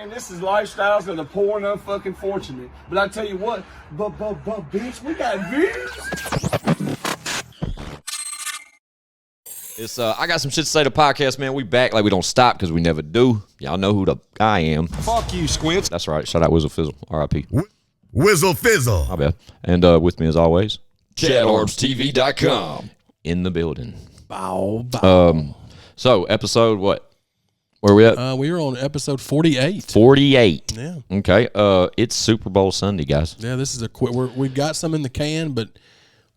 man, this is lifestyles of the poor and unfucking fortunate. But I tell you what, bitch, we got views. It's I got some shit to say to the podcast, man. We back like we don't stop because we never do. Y'all know who the guy am. Fuck you, Squints. That's right. Shout out Whizzle Fizzle. R.I.P. Whizzle Fizzle. My bad. And with me as always, ChadArmesTV.com in the building. Bow, bow. So episode what? Where we at? We were on episode 48. 48. Yeah. Okay. It's Super Bowl Sunday, guys. Yeah, this is a quick. We've got some in the can, but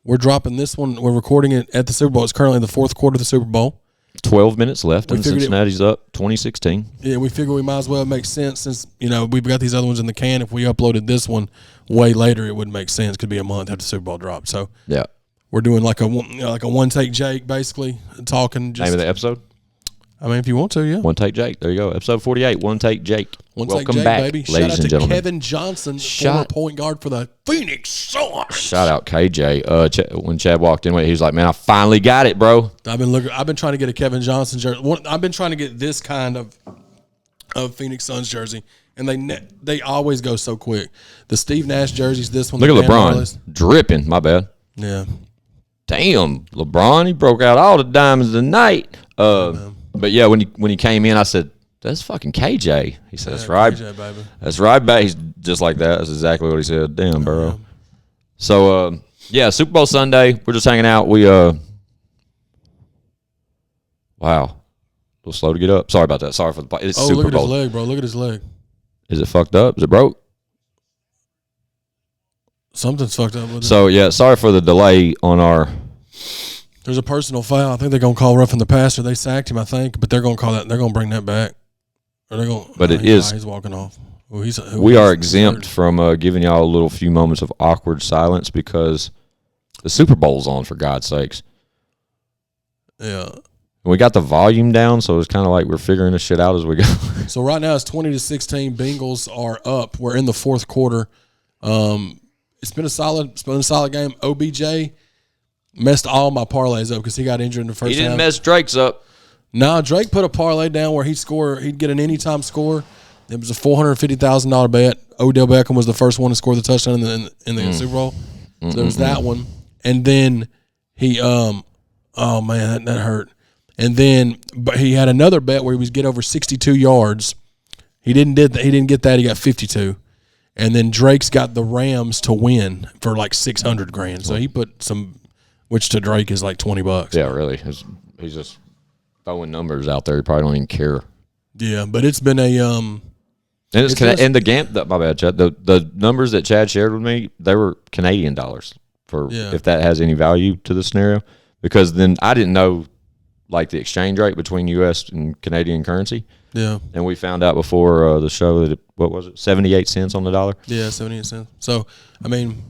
we're dropping this one. We're recording it at the Super Bowl. It's currently the fourth quarter of the Super Bowl. 12 minutes left, and Cincinnati's up 2016. Yeah, we figure we might as well make sense since, we've got these other ones in the can. If we uploaded this one way later, it wouldn't make sense. Could be a month after the Super Bowl dropped. So yeah, we're doing like a one take Jake, basically talking. Just, name of the episode? I mean, if you want to, yeah. One Take Jake. There you go. Episode 48. One Take Jake. Welcome back, baby. ladies Shout out and to gentlemen. Kevin Johnson, former point guard for the Phoenix Suns. Shout out KJ. When Chad walked in, he was like, "Man, I finally got it, bro." I've been trying to get a Kevin Johnson jersey. I've been trying to get this kind of Phoenix Suns jersey, and they always go so quick. The Steve Nash jerseys, this one. Look at LeBron dripping. My bad. Yeah. Damn, LeBron, he broke out all the diamonds tonight. But yeah, when he came in, I said, "That's fucking KJ." He said, "That's right, KJ, baby. That's right, baby." He's just like that. That's exactly what he said. Damn, bro. So yeah, Super Bowl Sunday. We're just hanging out. We wow, a little slow to get up. Sorry about that. Sorry for the. It's Super look at Bowl. his leg, bro. Look at his leg. Is it fucked up? Is it broke? Something's fucked up with it. So yeah, sorry for the delay on our. There's a personal foul. I think they're gonna call roughing the passer. They sacked him, I think, but they're gonna call that. They're gonna bring that back. Or they're gonna. But he's walking off. Well, we are exempt from giving y'all a little few moments of awkward silence because the Super Bowl's on, for God's sakes. Yeah. We got the volume down, so it's kind of like we're figuring this shit out as we go. So right now it's 20-16. Bengals are up. We're in the fourth quarter. It's been a solid game. OBJ messed all my parlays up because he got injured in the first half. He didn't mess Drake's up. No, Drake put a parlay down where he'd get an anytime score. It was a $450,000 bet. Odell Beckham was the first one to score the touchdown in the Super Bowl. So there was that one. And then he oh man, that hurt. And then but he had another bet where he was get over 62 yards. He didn't get that. He got 52. And then Drake's got the Rams to win for like $600,000. So he put some, which to Drake is like $20. Yeah, really. He's just throwing numbers out there. He probably don't even care. Yeah, but it's been a and my bad, Chad. The numbers that Chad shared with me, they were Canadian dollars if that has any value to the scenario. Because then I didn't know like the exchange rate between U.S. and Canadian currency. Yeah. And we found out before the show that what was it, 78 cents on the dollar? Yeah, 78 cents. So I mean,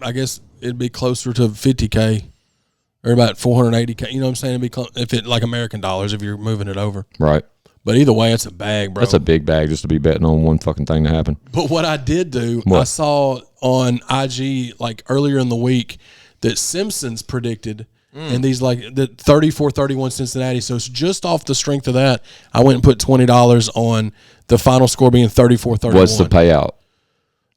I guess it'd be closer to $50K or about $480K. You know what I'm saying? It'd be if it like American dollars if you're moving it over. Right. But either way, it's a bag, bro. That's a big bag just to be betting on one fucking thing to happen. But what I did do, I saw on IG like earlier in the week that Simpsons predicted and these like the 34-31 Cincinnati. So it's just off the strength of that, I went and put $20 on the final score being 34-31. What's the payout?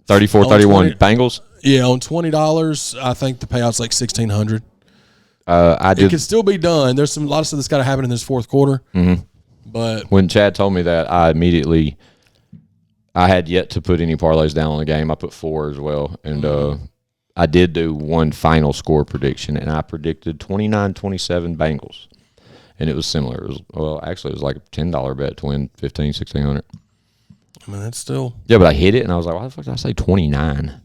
34-31 Bengals? Yeah, on $20, I think the payout's like $1,600. It can still be done. There's a lot of stuff that's got to happen in this fourth quarter. Mm-hmm. But when Chad told me that, I had yet to put any parlays down on the game. I put 4 as well, and I did do one final score prediction, and I predicted 29-27 Bengals, and it was similar. It was like a $10 bet to win $1,500-$1,600. I mean, that's still but I hit it, and I was like, why the fuck did I say 29?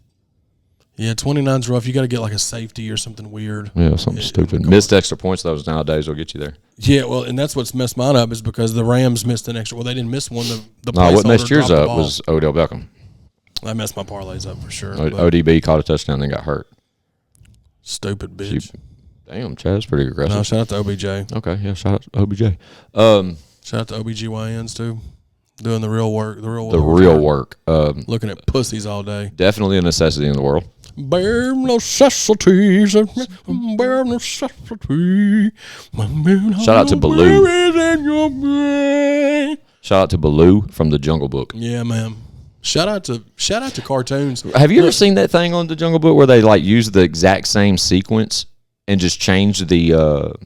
Yeah, 29's rough. You got to get like a safety or something weird. Yeah, something stupid. Missed extra points, those nowadays will get you there. Yeah, well, and that's what's messed mine up is because the Rams missed an extra. Well, they didn't miss one. What messed yours up was Odell Beckham. That messed my parlays up for sure. ODB caught a touchdown and then got hurt. Stupid bitch. Damn, Chad, that's pretty aggressive. No, shout out to OBJ. Okay, yeah, shout out to OBJ. Shout out to OBGYNs too. Doing the real work. The real work. Looking at pussies all day. Definitely a necessity in the world. Bare necessities. Bare necessity. Shout out to Baloo. Shout out to Baloo from the Jungle Book. Yeah, man. Shout out to cartoons. Have you ever seen that thing on the Jungle Book where they like use the exact same sequence and just change the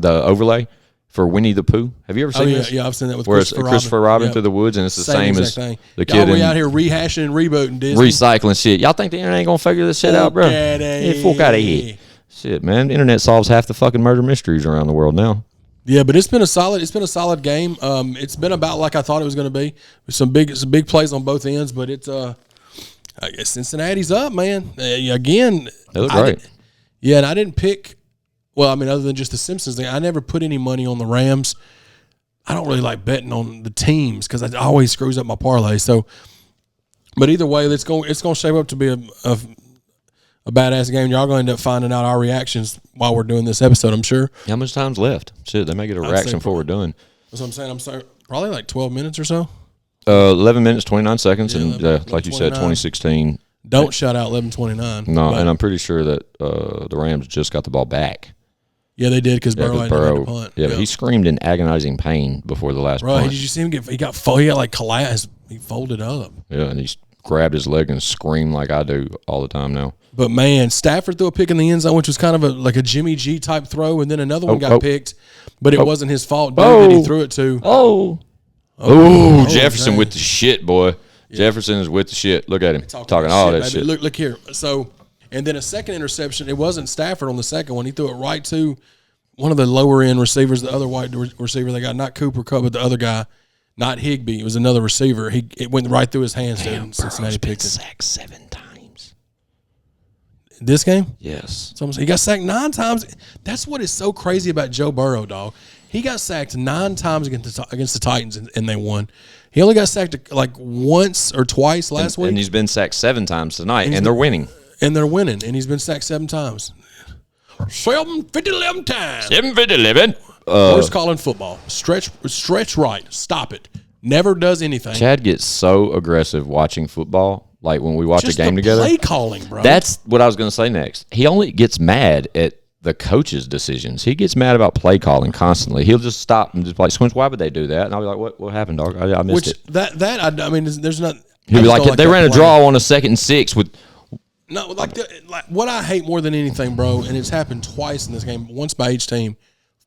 overlay for Winnie the Pooh? Have you ever seen this? Yeah, I've seen that with where Christopher Robin Yep. through the woods, and it's the same as thing. the kid Y'all out here rehashing and rebooting Disney. recycling shit. Y'all think the internet ain't gonna figure this shit out, bro? Yeah, fuck out of here. Shit, man. The internet solves half the fucking murder mysteries around the world now. Yeah, but it's been a solid game. It's been about like I thought it was going to be. Some big plays on both ends, but it's I guess Cincinnati's up, man. Again, They look great. Yeah, and I didn't pick. Well, I mean, other than just the Simpsons thing, I never put any money on the Rams. I don't really like betting on the teams because it always screws up my parlay. So, but either way, it's going to shape up to be a badass game. Y'all going to end up finding out our reactions while we're doing this episode, I'm sure. How much time's left? Shit, they may get a reaction before we're done. That's what I'm saying. I'm sorry, probably like 12 minutes or so. 11 minutes, 29 seconds, and 11, like you said, 2016. Don't shout out 11:29. No, and I'm pretty sure that the Rams just got the ball back. Yeah, they did because Burrow had to punt. Yeah, but he screamed in agonizing pain before the last punt. Did you see him he got like collapsed. He folded up. Yeah, and he grabbed his leg and screamed like I do all the time now. But, man, Stafford threw a pick in the end zone, which was kind of like a Jimmy G type throw, and then another one got picked, but it wasn't his fault. Dude that he threw it to. Jefferson with the shit, boy. Yeah. Jefferson is with the shit. Look at him talking all that shit. Look here. So, and then a second interception. It wasn't Stafford on the second one. He threw it right to one of the lower end receivers, the other white receiver they got, not Cooper Kupp, but the other guy, not Higbee. It was another receiver. It went right through his hands. Damn, Cincinnati picked it. Sacked 7 times. This game? Yes. So he got sacked 9 times. That's what is so crazy about Joe Burrow, dog. He got sacked 9 times against the Titans, and they won. He only got sacked like once or twice last week. And he's been sacked 7 times tonight, and they're winning. And they're winning, and he's been sacked 7 times. 7-11 times. 7-11. Worst call in football. Stretch right. Stop it. Never does anything. Chad gets so aggressive watching football, like when we watch a game together. Play calling, bro. That's what I was going to say next. He only gets mad at the coach's decisions. He gets mad about play calling constantly. He'll just stop and just be like, Squinch, why would they do that? And I'll be like, what happened, dog? I missed it. I mean, there's not. He'll be like, they ran a draw on a 2nd and 6 with. No, like what I hate more than anything, bro, and it's happened twice in this game, once by each team.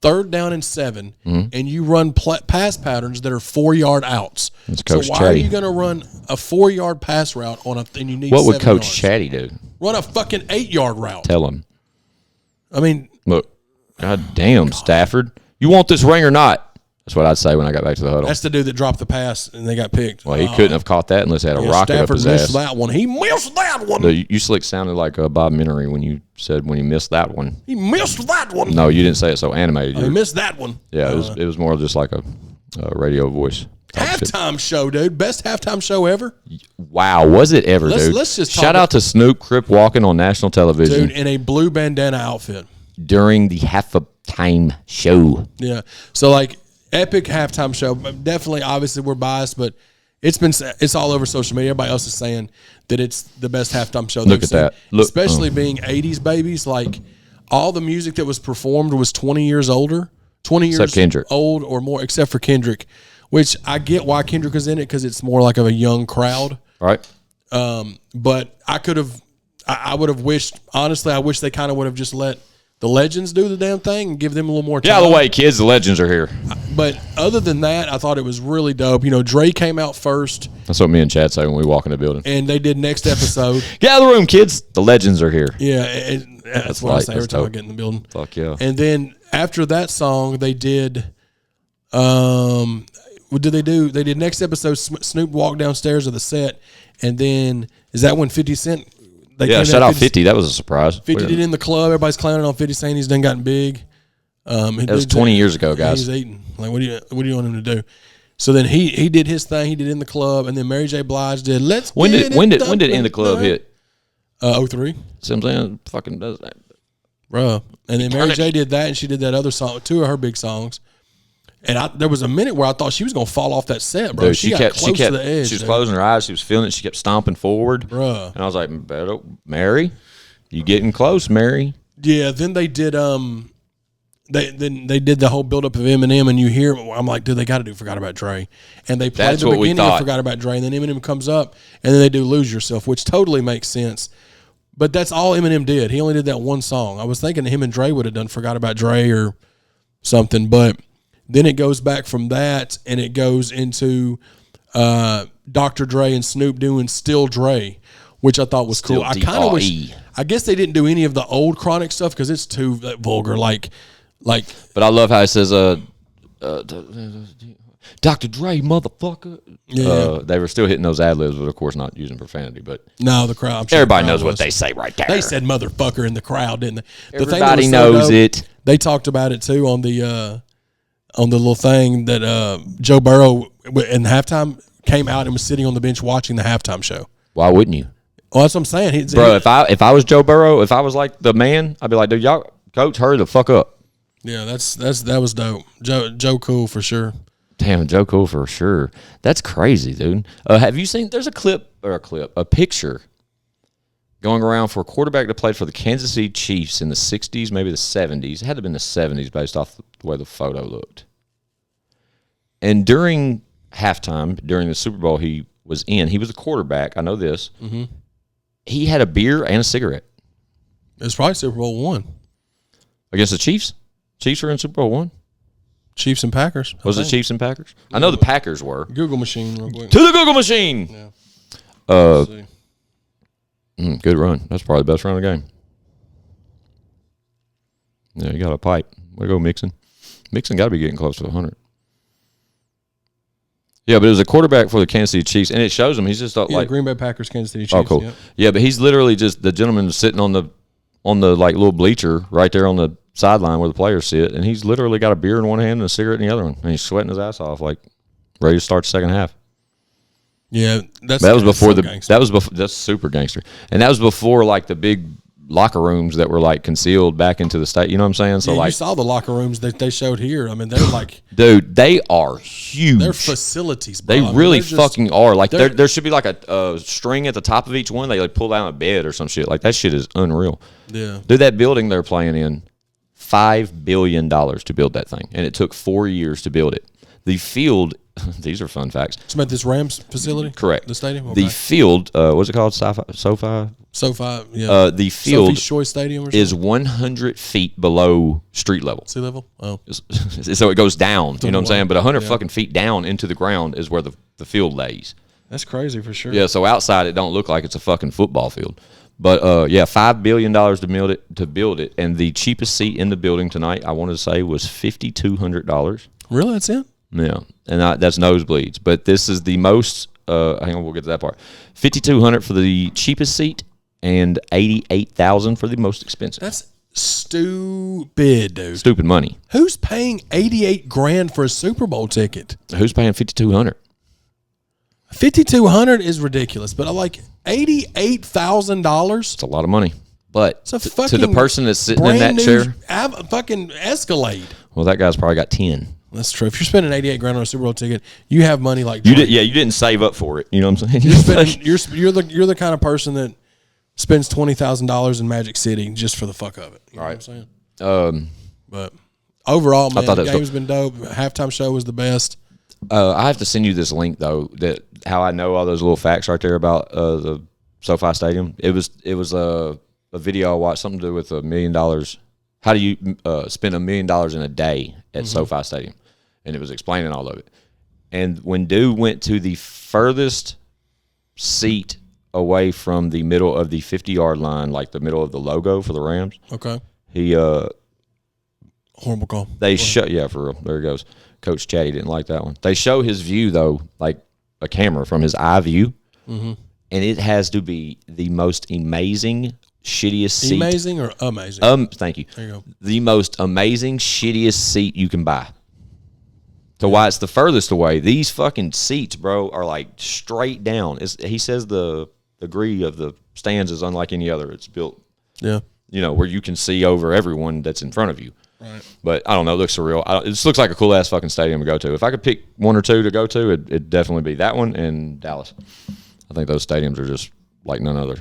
3rd down and 7, and you run pass patterns that are 4-yard outs. Coach so why Chatty. are you going to run a 4-yard pass route and you need? What would 7 Coach yards? Chatty do? Run a fucking 8-yard route. Tell him. I mean, look, God damn, Stafford, you want this ring or not? That's what I'd say when I got back to the huddle. That's the dude that dropped the pass and they got picked. Well, he couldn't have caught that unless he had a rocket Stafford up his missed ass. that one. He missed that one. You slick sounded like Bob Minery when you said when you missed that one. He missed that one. No, you didn't say it so animated. He missed that one. Yeah, it was more just like a radio voice. Halftime show, dude. Best halftime show ever. Wow, was it ever, dude? Let's just shout out to Snoop Crip walking on national television. Dude, in a blue bandana outfit. During the halftime show. Yeah. So, like, epic halftime show. Definitely, obviously, we're biased, but it's all over social media. Everybody else is saying that it's the best halftime show. Look at that. Especially being 80s babies. Like, all the music that was performed was 20 years older. 20 years old or more, except for Kendrick, which I get why Kendrick is in it because it's more like of a young crowd. Right. But I would have wished, honestly, I wish they kind of would have just let the legends do the damn thing and give them a little more time. Yeah, the way, kids, the legends are here. But other than that, I thought it was really dope. You know, Dre came out first. That's what me and Chad say when we walk in the building. And they did next episode. Get out of the room, kids. The legends are here. Yeah, that's what I say every time I get in the building. Fuck yeah. And then after that song, they did what did they do? They did next episode, Snoop walked downstairs of the set, and then, is that when 50 Cent? Shout out 50. That was a surprise. 50 did in the club. Everybody's clowning on 50, saying he's done gotten big. That was 20 years ago, guys. He's eating. Like, what do you want him to do? So then he did his thing. He did In the Club, and then Mary J. Blige did When did In the Club hit? 03. See what I'm saying? Fucking does that. Bruh. And then Mary J. did that, and she did that other song, 2 of her big songs. And there was a minute where I thought she was going to fall off that set, bro. Dude, she got close to the edge. She was closing her eyes. She was feeling it. She kept stomping forward. Bruh. And I was like, Mary, you getting close, Mary. Yeah, then they did they did the whole buildup of Eminem, and you hear, I'm like, dude, they got to do Forgot About Dre. And they played the beginning of Forgot About Dre, and then Eminem comes up, and then they do Lose Yourself, which totally makes sense. But that's all Eminem did. He only did that one song. I was thinking him and Dre would have done Forgot About Dre or something, but then it goes back from that, and it goes into Dr. Dre and Snoop doing Still Dre, which I thought was cool. I kind of wish, I guess they didn't do any of the old Chronic stuff because it's too vulgar, like. But I love how it says, Dr. Dre, motherfucker. Yeah. They were still hitting those ad libs, but of course not using profanity. But no, the crowd. Everybody knows what they say right there. They said motherfucker in the crowd, didn't they? Everybody knows it. They talked about it too on the little thing that Joe Burrow in halftime came out and was sitting on the bench watching the halftime show. Why wouldn't you? Well, that's what I'm saying. Bro, if I was Joe Burrow, if I was like the man, I'd be like, dude, y'all, coach, hurry the fuck up. Yeah, that was dope. Joe Cool for sure. Damn, Joe Cool for sure. That's crazy, dude. Have you seen? There's a picture going around for a quarterback that played for the Kansas City Chiefs in the '60s, maybe the '70s. It had to have been the '70s based off the way the photo looked. And during halftime, during the Super Bowl, he was a quarterback. I know this. Mm-hmm. He had a beer and a cigarette. It was probably Super Bowl I against the Chiefs. Chiefs were in Super Bowl I. Chiefs and Packers. Was it Chiefs and Packers? I know the Packers were. Google machine real quick. To the Google machine. Yeah. Good run. That's probably the best run of the game. Yeah, you got a pipe. Way to go, Mixon. Mixon got to be getting close to 100. Yeah, but it was a quarterback for the Kansas City Chiefs, and it shows him. He's just like Green Bay Packers, Kansas City Chiefs. Oh, cool. Yep. Yeah, but he's literally just the gentleman was sitting on the like little bleacher right there on the sideline where the players sit, and he's literally got a beer in one hand and a cigarette in the other one, and he's sweating his ass off, like ready to start the second half. Yeah, that's super gangster, and that was before like the big locker rooms that were like concealed back into the state. You know what I'm saying? So you saw the locker rooms that they showed here. I mean, they're like, dude, they are huge. They're facilities, bro. They really fucking are. Like there should be like a string at the top of each one. They like pull down a bed or some shit. Like that shit is unreal. Yeah, dude, that building they're playing in, $5 billion to build that thing, and it took 4 years to build it. The field. These are fun facts. It's about this Rams facility? Correct. The stadium? Okay. The field, what's it called? SoFi? SoFi, yeah. The field Sophie Shoy Stadium or something? is 100 feet below street level. Sea level? Oh. So it goes down, you know what I'm saying? But 100 fucking feet down into the ground is where the field lays. That's crazy for sure. Yeah, so outside it don't look like it's a fucking football field. But, $5 billion to build it. And the cheapest seat in the building tonight, I wanted to say, was $5,200. Really? That's it? Yeah, and that's nosebleeds. But this is the most. Hang on, we'll get to that part. $5,200 for the cheapest seat, and $88,000 for the most expensive. That's stupid, dude. Stupid money. Who's paying $88,000 for a Super Bowl ticket? Who's paying $5,200? $5,200 is ridiculous, but I like $88,000. It's a lot of money. But to the person that's sitting in that chair, fucking Escalade. Well, that guy's probably got 10. That's true. If you're spending $88,000 on a Super Bowl ticket, you have money like you did. Yeah, you didn't save up for it. You know what I'm saying? You're the kind of person that spends $20,000 in Magic City just for the fuck of it. You know what I'm saying? But overall, man, the game's been dope. Halftime show was the best. I have to send you this link though. That how I know all those little facts right there about the SoFi Stadium. It was a video I watched, something to do with $1 million. How do you spend $1 million in a day at SoFi Stadium? And it was explaining all of it. And when dude went to the furthest seat away from the middle of the 50-yard line, like the middle of the logo for the Rams. Okay. He horrible call. They show for real. There he goes. Coach Chatty didn't like that one. They show his view though, like a camera from his eye view, and it has to be the most amazing. Shittiest seat. Amazing or amazing? Thank you. There you go. The most amazing, shittiest seat you can buy. To why it's the furthest away. These fucking seats, bro, are like straight down. He says the degree of the stands is unlike any other. It's built, where you can see over everyone that's in front of you. Right. But I don't know. It looks surreal. It just looks like a cool ass fucking stadium to go to. If I could pick one or two to go to, it'd definitely be that one and Dallas. I think those stadiums are just like none other.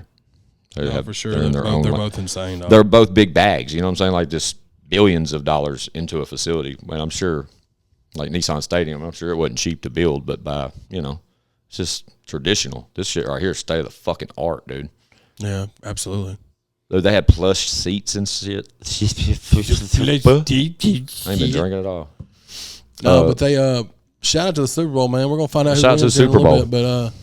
For sure. They're both insane. Though. They're both big bags. You know what I'm saying? Like just billions of dollars into a facility. And I'm sure, like Nissan Stadium, I'm sure it wasn't cheap to build, but by, it's just traditional. This shit right here is state of the fucking art, dude. Yeah, absolutely. They had plush seats and shit. I ain't been drinking at all. No, but they shout out to the Super Bowl, man. We're gonna find out who shout out to the wins in a Super little Bowl. bit, but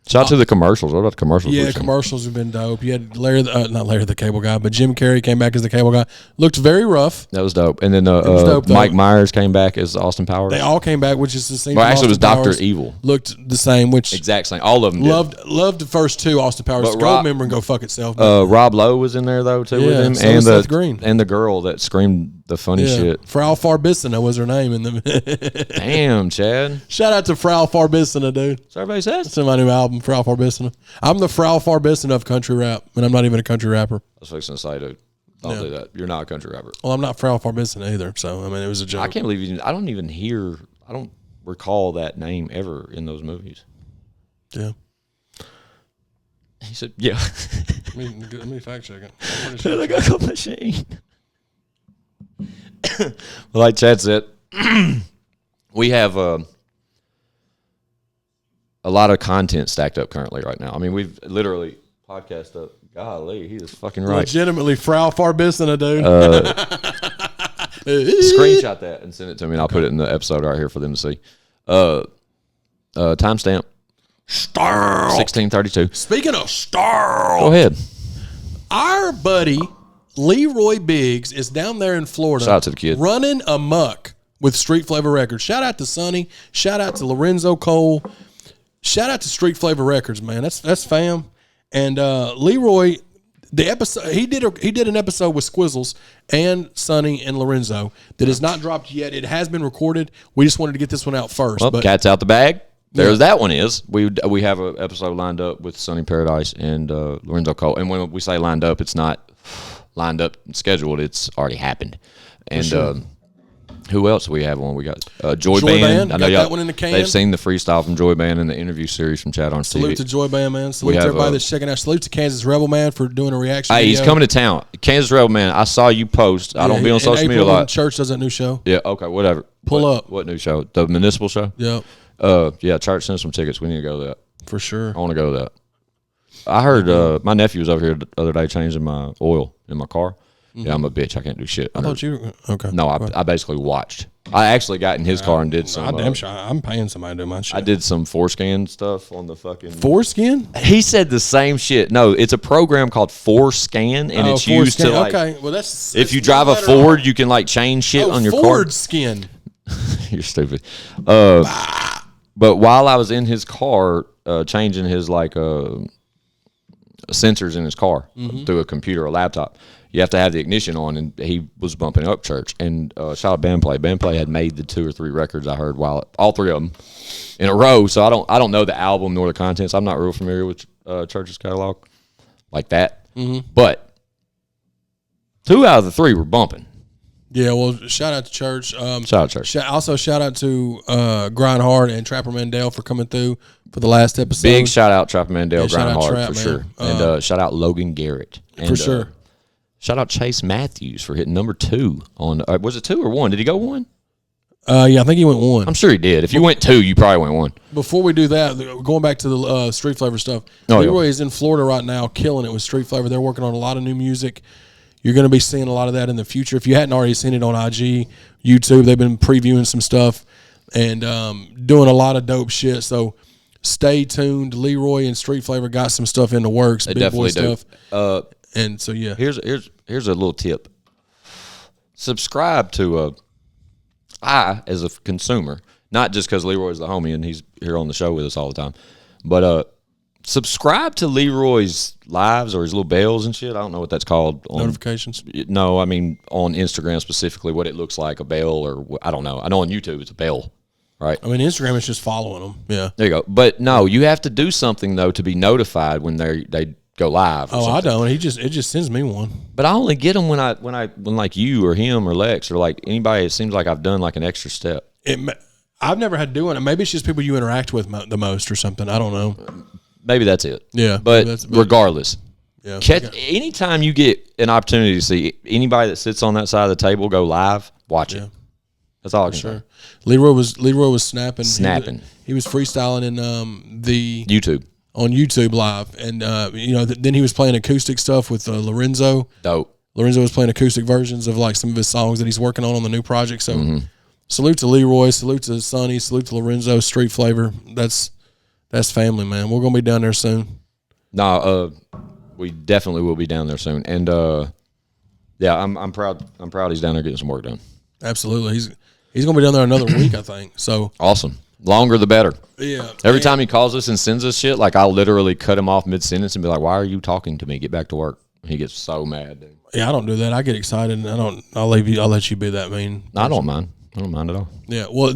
shout out to the commercials. What about the commercials? yeah, commercials have been dope. You had Larry, not Larry the Cable Guy, but Jim Carrey came back as the Cable Guy. Looked very rough. That was dope. And then dope, Mike Myers came back as Austin Powers. They all came back, which is the same. Well, actually, it was Dr. Evil. Looked the same, which exact same. All of them loved the first two Austin Powers. But Go remember and go fuck itself. Rob Lowe was in there though too with him, so and was Seth Green. And the girl that screamed the funny shit. Frau Farbissina was her name. Damn, Chad. Shout out to Frau Farbissina, dude. So everybody says. It's in my new album, Frau Farbissina. I'm the Frau Farbissina of country rap, and I'm not even a country rapper. I was fixing to say, dude, don't do that. You're not a country rapper. Well, I'm not Frau Farbissina either, so I mean, it was a joke. I can't believe you. I don't recall that name ever in those movies. Yeah. He said, "Yeah." Let me fact check it. I got a machine. Like Chad said, we have a lot of content stacked up currently right now. I mean, we've literally podcast up. Golly, he is fucking right. Legitimately, Frau Farbissina, dude. Screenshot that and send it to me, and I'll put it in the episode right here for them to see. Timestamp. Starl. 1632. Speaking of Starl, Go ahead. our buddy Leroy Biggs is down there in Florida. Shout out to the kid. Running amok with Street Flavor Records. Shout out to Sonny. Shout out to Lorenzo Cole. Shout out to Street Flavor Records, man. That's fam. And Leroy, the episode he did an episode with Squizzles and Sonny and Lorenzo that is not dropped yet. It has been recorded. We just wanted to get this one out first. Well, but cat's out the bag. There's that one is. We have an episode lined up with Sunny Paradise and Lorenzo Cole. And when we say lined up, it's not lined up and scheduled. It's already happened. And who else do we have on? We got Joy Band. I know got that one in the can. They've seen the freestyle from Joy Band and the interview series from ChadArmesTV. Salute to Joy Band, man. Salute to everybody that's checking out. Salute to Kansas Rebel Man for doing a reaction video. He's coming to town. Kansas Rebel Man, I saw you post. I don't be on social media a lot. Church does that new show. Yeah, okay, whatever. Pull up. What new show? The municipal show? Yep. Yeah, Church sent some tickets. We need to go to that. For sure. I want to go to that. I heard my nephew was over here the other day changing my oil in my car. Yeah, I'm a bitch. I can't do shit. I thought you okay. No, I basically watched. I actually got in his car and did some. I'm paying somebody to do my shit. I did some forescan stuff on the fucking. Foreskin? He said the same shit. No, it's a program called Forescan, and it's used to like. Okay, well that's. If you drive a Ford, you can like change shit on your car. Ford skin. You're stupid. But while I was in his car, changing his like sensors in his car through a computer or laptop, you have to have the ignition on, and he was bumping up Church. And shout out Bandplay. Bandplay had made the 2 or 3 records I heard all 3 of them in a row. So I don't know the album nor the contents. I'm not real familiar with Church's catalog like that. But 2 out of the 3 were bumping. Yeah, well, shout out to Church. Shout out to Church. Also, shout out to Grind Hard and Trapper Mandel for coming through for the last episode. Big shout out Trapper Mandel, Grind Hard Trap, for man. sure. And shout out Logan Garrett. And, for sure. Shout out Chase Matthews for hitting number 2 on. Was it 2 or 1? Did he go 1? Yeah, I think he went 1. I'm sure he did. If you went 2, you probably went 1. Before we do that, going back to the Street Flavor stuff, Leroy is in Florida right now, killing it with Street Flavor. They're working on a lot of new music. You're going to be seeing a lot of that in the future. If you hadn't already seen it on IG, YouTube, they've been previewing some stuff and doing a lot of dope shit. So stay tuned. Leroy and Street Flavor got some stuff in the works. They big definitely boy do. Stuff. And so yeah, here's a little tip. Subscribe to I as a consumer, not just because Leroy's the homie and he's here on the show with us all the time, but subscribe to Leroy's lives or his little bells and shit. I don't know what that's called. Notifications? No, I mean on Instagram specifically, what it looks like, a bell or I don't know. I know on YouTube it's a bell, right? I mean, Instagram is just following them. Yeah. There you go. But no, you have to do something though to be notified when they go live. Oh, I don't. It just sends me one. But I only get them when like you or him or Lex or like anybody. It seems like I've done like an extra step. I've never had to do it. Maybe it's just people you interact with the most or something. I don't know. Maybe that's it. Yeah. But regardless, Yeah. Anytime you get an opportunity to see anybody that sits on that side of the table go live, watch it. That's all I can say. Leroy was snapping. He was freestyling in the YouTube. On YouTube live, and then he was playing acoustic stuff with Lorenzo. Dope. Lorenzo was playing acoustic versions of like some of his songs that he's working on the new project. So, salute to Leroy, salute to Sonny, salute to Lorenzo, Street Flavor. That's family, man. We're gonna be down there soon. We definitely will be down there soon, and I'm proud. I'm proud he's down there getting some work done. Absolutely, he's gonna be down there another week, I think. So awesome. Longer the better. Yeah. Every time he calls us and sends us shit, like I'll literally cut him off mid-sentence and be like, "Why are you talking to me? Get back to work." He gets so mad, dude. Yeah, I don't do that. I get excited. And I'll let you be that mean. I don't mind. I don't mind at all. Yeah. Well,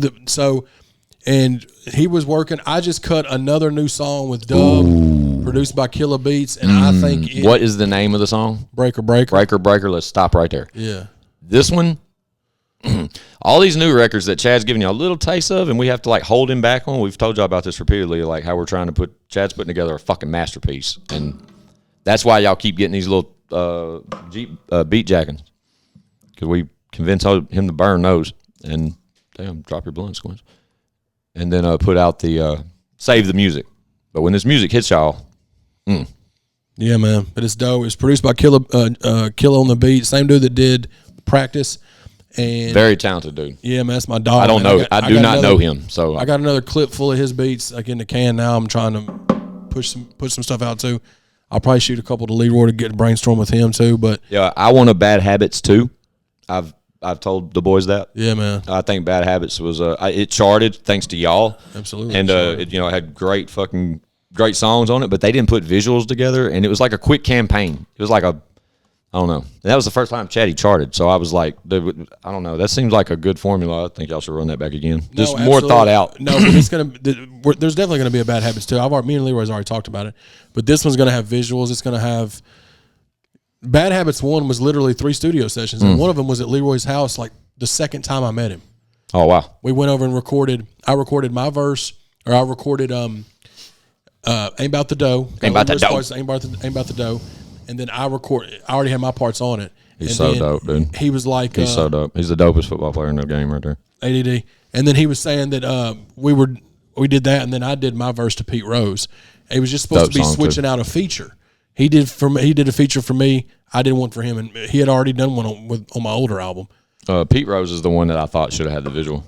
and he was working. I just cut another new song with Dub, produced by Killer Beats, and I think what is the name of the song? Breaker Breaker. Breaker Breaker. Let's stop right there. Yeah. This one. All these new records that Chad's giving you a little taste of, and we have to like hold him back on. We've told y'all about this repeatedly, like how we're trying to Chad's putting together a fucking masterpiece, and that's why y'all keep getting these little beat jackings, because we convince him to burn those and damn drop your blunt squints, and then put out the save the music. But when this music hits y'all, yeah, man, but it's dope. It's produced by Killer on the beat, same dude that did Practice. And very talented dude. Yeah, man, that's my dog. I don't know. I do not know him. So I got another clip full of his beats like in the can now. I'm trying to push some stuff out too. I'll probably shoot a couple to Leroy to get brainstorm with him too. But yeah, I want a Bad Habits too. I've told the boys that. Yeah, man. I think Bad Habits was it charted thanks to y'all. Absolutely. And it had great songs on it, but they didn't put visuals together, and it was like a quick campaign. It was like I don't know. And that was the first time Chatty charted, so I was like, I don't know. That seems like a good formula. I think y'all should run that back again. Just more thought out. No, but there's definitely going to be a Bad Habits too. Me and Leroy's already talked about it, but this one's going to have visuals. It's going to have Bad Habits 1 was literally 3 studio sessions, and one of them was at Leroy's house. Like the second time I met him. Oh wow! We went over and recorded. I recorded my verse, or I recorded "Ain't About the Dough." Ain't about the dough. Ain't about the dough. And then I already had my parts on it. He's so dope, dude. He was like, he's so dope. He's the dopest football player in the game right there. ADD. And then he was saying that we did that, and then I did my verse to Pete Rose. It was just supposed to be switching out a feature. He did a feature for me. I did one for him, and he had already done one on my older album. Pete Rose is the one that I thought should have had the visual,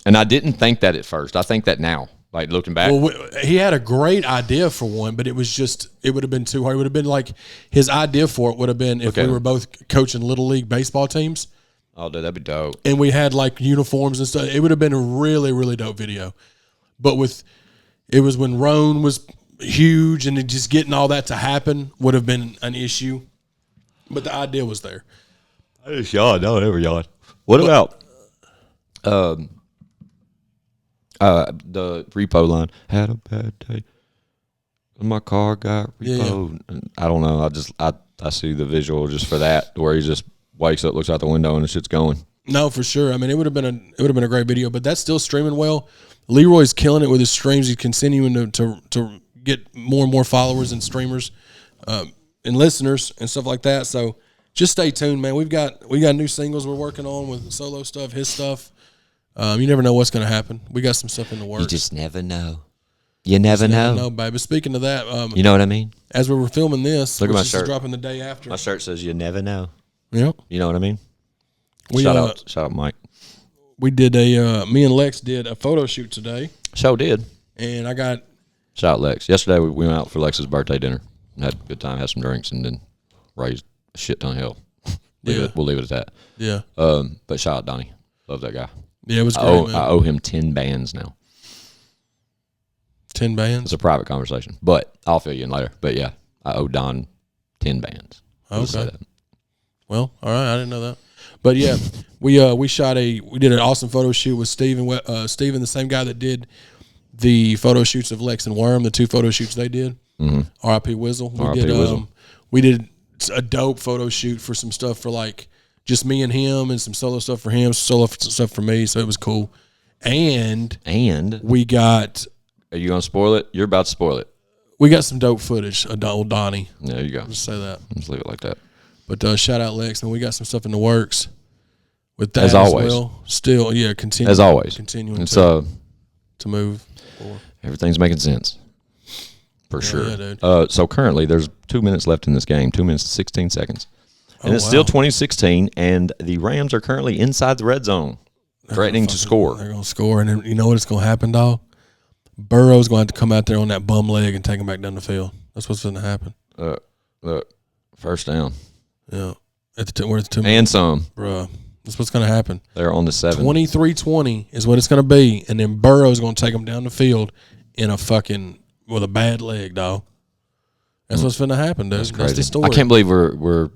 and I didn't think that at first. I think that now. Like looking back, well, he had a great idea for one, but it would have been too hard. It would have been like his idea for it would have been if we were both coaching little league baseball teams. Oh, dude, that'd be dope. And we had like uniforms and stuff. It would have been a really, really dope video. But it was when Roan was huge, and just getting all that to happen would have been an issue. But the idea was there. I just yawned. Don't ever yawn. What about the repo line? Had a bad day. My car got repoed. Yeah. I don't know. I see the visual just for that, where he just wakes up, looks out the window, and the shit's going. No, for sure. I mean, it would have been a great video, but that's still streaming well. Leroy's killing it with his streams. He's continuing to get more and more followers and streamers and listeners and stuff like that. So just stay tuned, man. We got new singles we're working on with solo stuff, his stuff. You never know what's going to happen. We got some stuff in the works. You just never know. You never know. No, baby. Speaking of that, you know what I mean? As we were filming this, look at my shirt. Dropping the day after. My shirt says "You never know." Yep. You know what I mean? Shout out, Mike. We did me and Lex did a photo shoot today. Show did. And I got. Shout out Lex. Yesterday we went out for Lex's birthday dinner and had a good time, had some drinks, and then raised a shit ton of hell. We'll leave it at that. Yeah. But shout out Donnie. Love that guy. Yeah, it was great, man. I owe him 10 bands now. 10 bands? It's a private conversation, but I'll fill you in later. But yeah, I owe Don 10 bands. Okay. Well, all right. I didn't know that. But yeah, we did an awesome photo shoot with Steven, the same guy that did the photo shoots of Lex and Worm, the 2 photo shoots they did. Mm-hmm. R.I.P. Wizzle. We did a dope photo shoot for some stuff for like just me and him, and some solo stuff for him, solo stuff for me. So it was cool. And we got. Are you gonna spoil it? You're about to spoil it. we got some dope footage of old Donnie. There you go. Just say that. Just leave it like that. But shout out Lex, and we got some stuff in the works with that as always. well. Still, continue. As always. Continuing it's, to move forward. Everything's making sense. For sure. Yeah, dude. So currently, there's 2 minutes left in this game, 2 minutes and 16 seconds. And it's still 2016, and the Rams are currently inside the red zone, threatening to score. They're going to score, and then you know what's going to happen, dog? Burrow's going to have to come out there on that bum leg and take him back down the field. That's what's going to happen. Look, first down. Yeah. We're at the 2 minutes. And some. Bruh. That's what's going to happen. They're on the 7. 23-20 is what it's going to be, and then Burrow's going to take him down the field in a fucking with a bad leg, dog. That's what's going to happen, dude. That's the story. I can't believe we're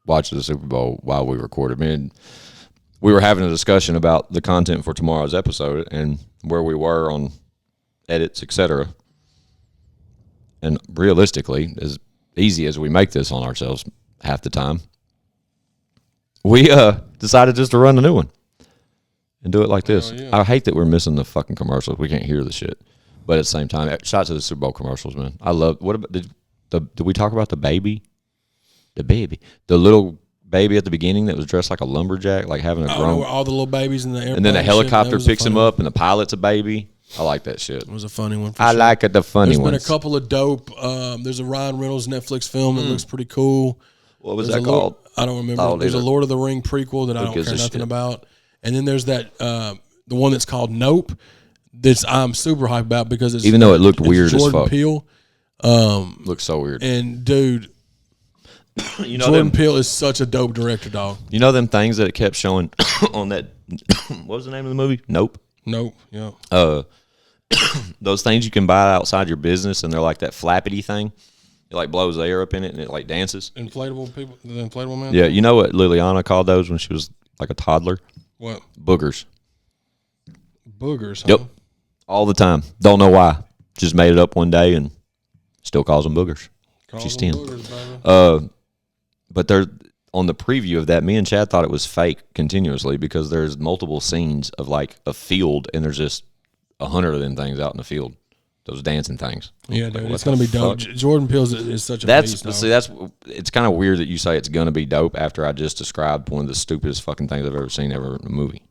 watching the Super Bowl while we recorded. I mean, we were having a discussion about the content for tomorrow's episode and where we were on edits, etc. And realistically, as easy as we make this on ourselves half the time, we decided just to run a new one and do it like this. Yeah. I hate that we're missing the fucking commercials. We can't hear the shit. But at the same time, shout out to the Super Bowl commercials, man. I love. What about did we talk about the baby? The little baby at the beginning that was dressed like a lumberjack, like having a grown. All the little babies in the air. And then a helicopter picks him up, and the pilot's a baby. I like that shit. It was a funny one. I like it. The funny ones. There's been a couple of dope. There's a Ryan Reynolds Netflix film that looks pretty cool. What was that called? I don't remember. There's a Lord of the Ring prequel that I don't care nothing about. And then there's that the one that's called Nope. That I'm super hyped about because it's even though it looked weird as Jordan fuck. Peele. Looks so weird. And dude, you know Jordan Peele is such a dope director, dog. You know them things that it kept showing on that. What was the name of the movie? Nope. Yeah. Those things you can buy outside your business, and they're like that flappity thing. It like blows air up in it, and it like dances. Inflatable people, the inflatable man. Yeah, you know what Liliana called those when she was like a toddler? What? Boogers. Boogers. Huh? Yep. All the time. Don't know why. Just made it up one day and still calls them boogers. She's 10. But they're on the preview of that. Me and Chad thought it was fake continuously because there's multiple scenes of like a field, and there's just 100 of them things out in the field. Those dancing things. Yeah, dude, it's gonna be dope. Jordan Peele is such a beast, it's kind of weird that you say it's gonna be dope after I just described one of the stupidest fucking things I've ever seen in a movie.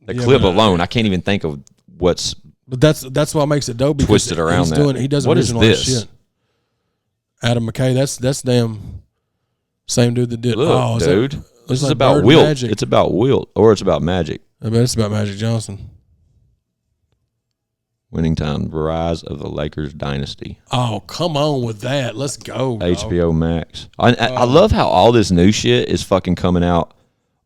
The clip alone, I can't even think of what's. But that's what makes it dope. Twisted around that. He does what is this? Shit. Adam McKay. That's damn same dude that did. Look, dude, this is like about Wilt. Magic. It's about Wilt, or it's about Magic. I bet it's about Magic Johnson. Winning time, rise of the Lakers dynasty. Oh, come on with that. Let's go. HBO Max. I love how all this new shit is fucking coming out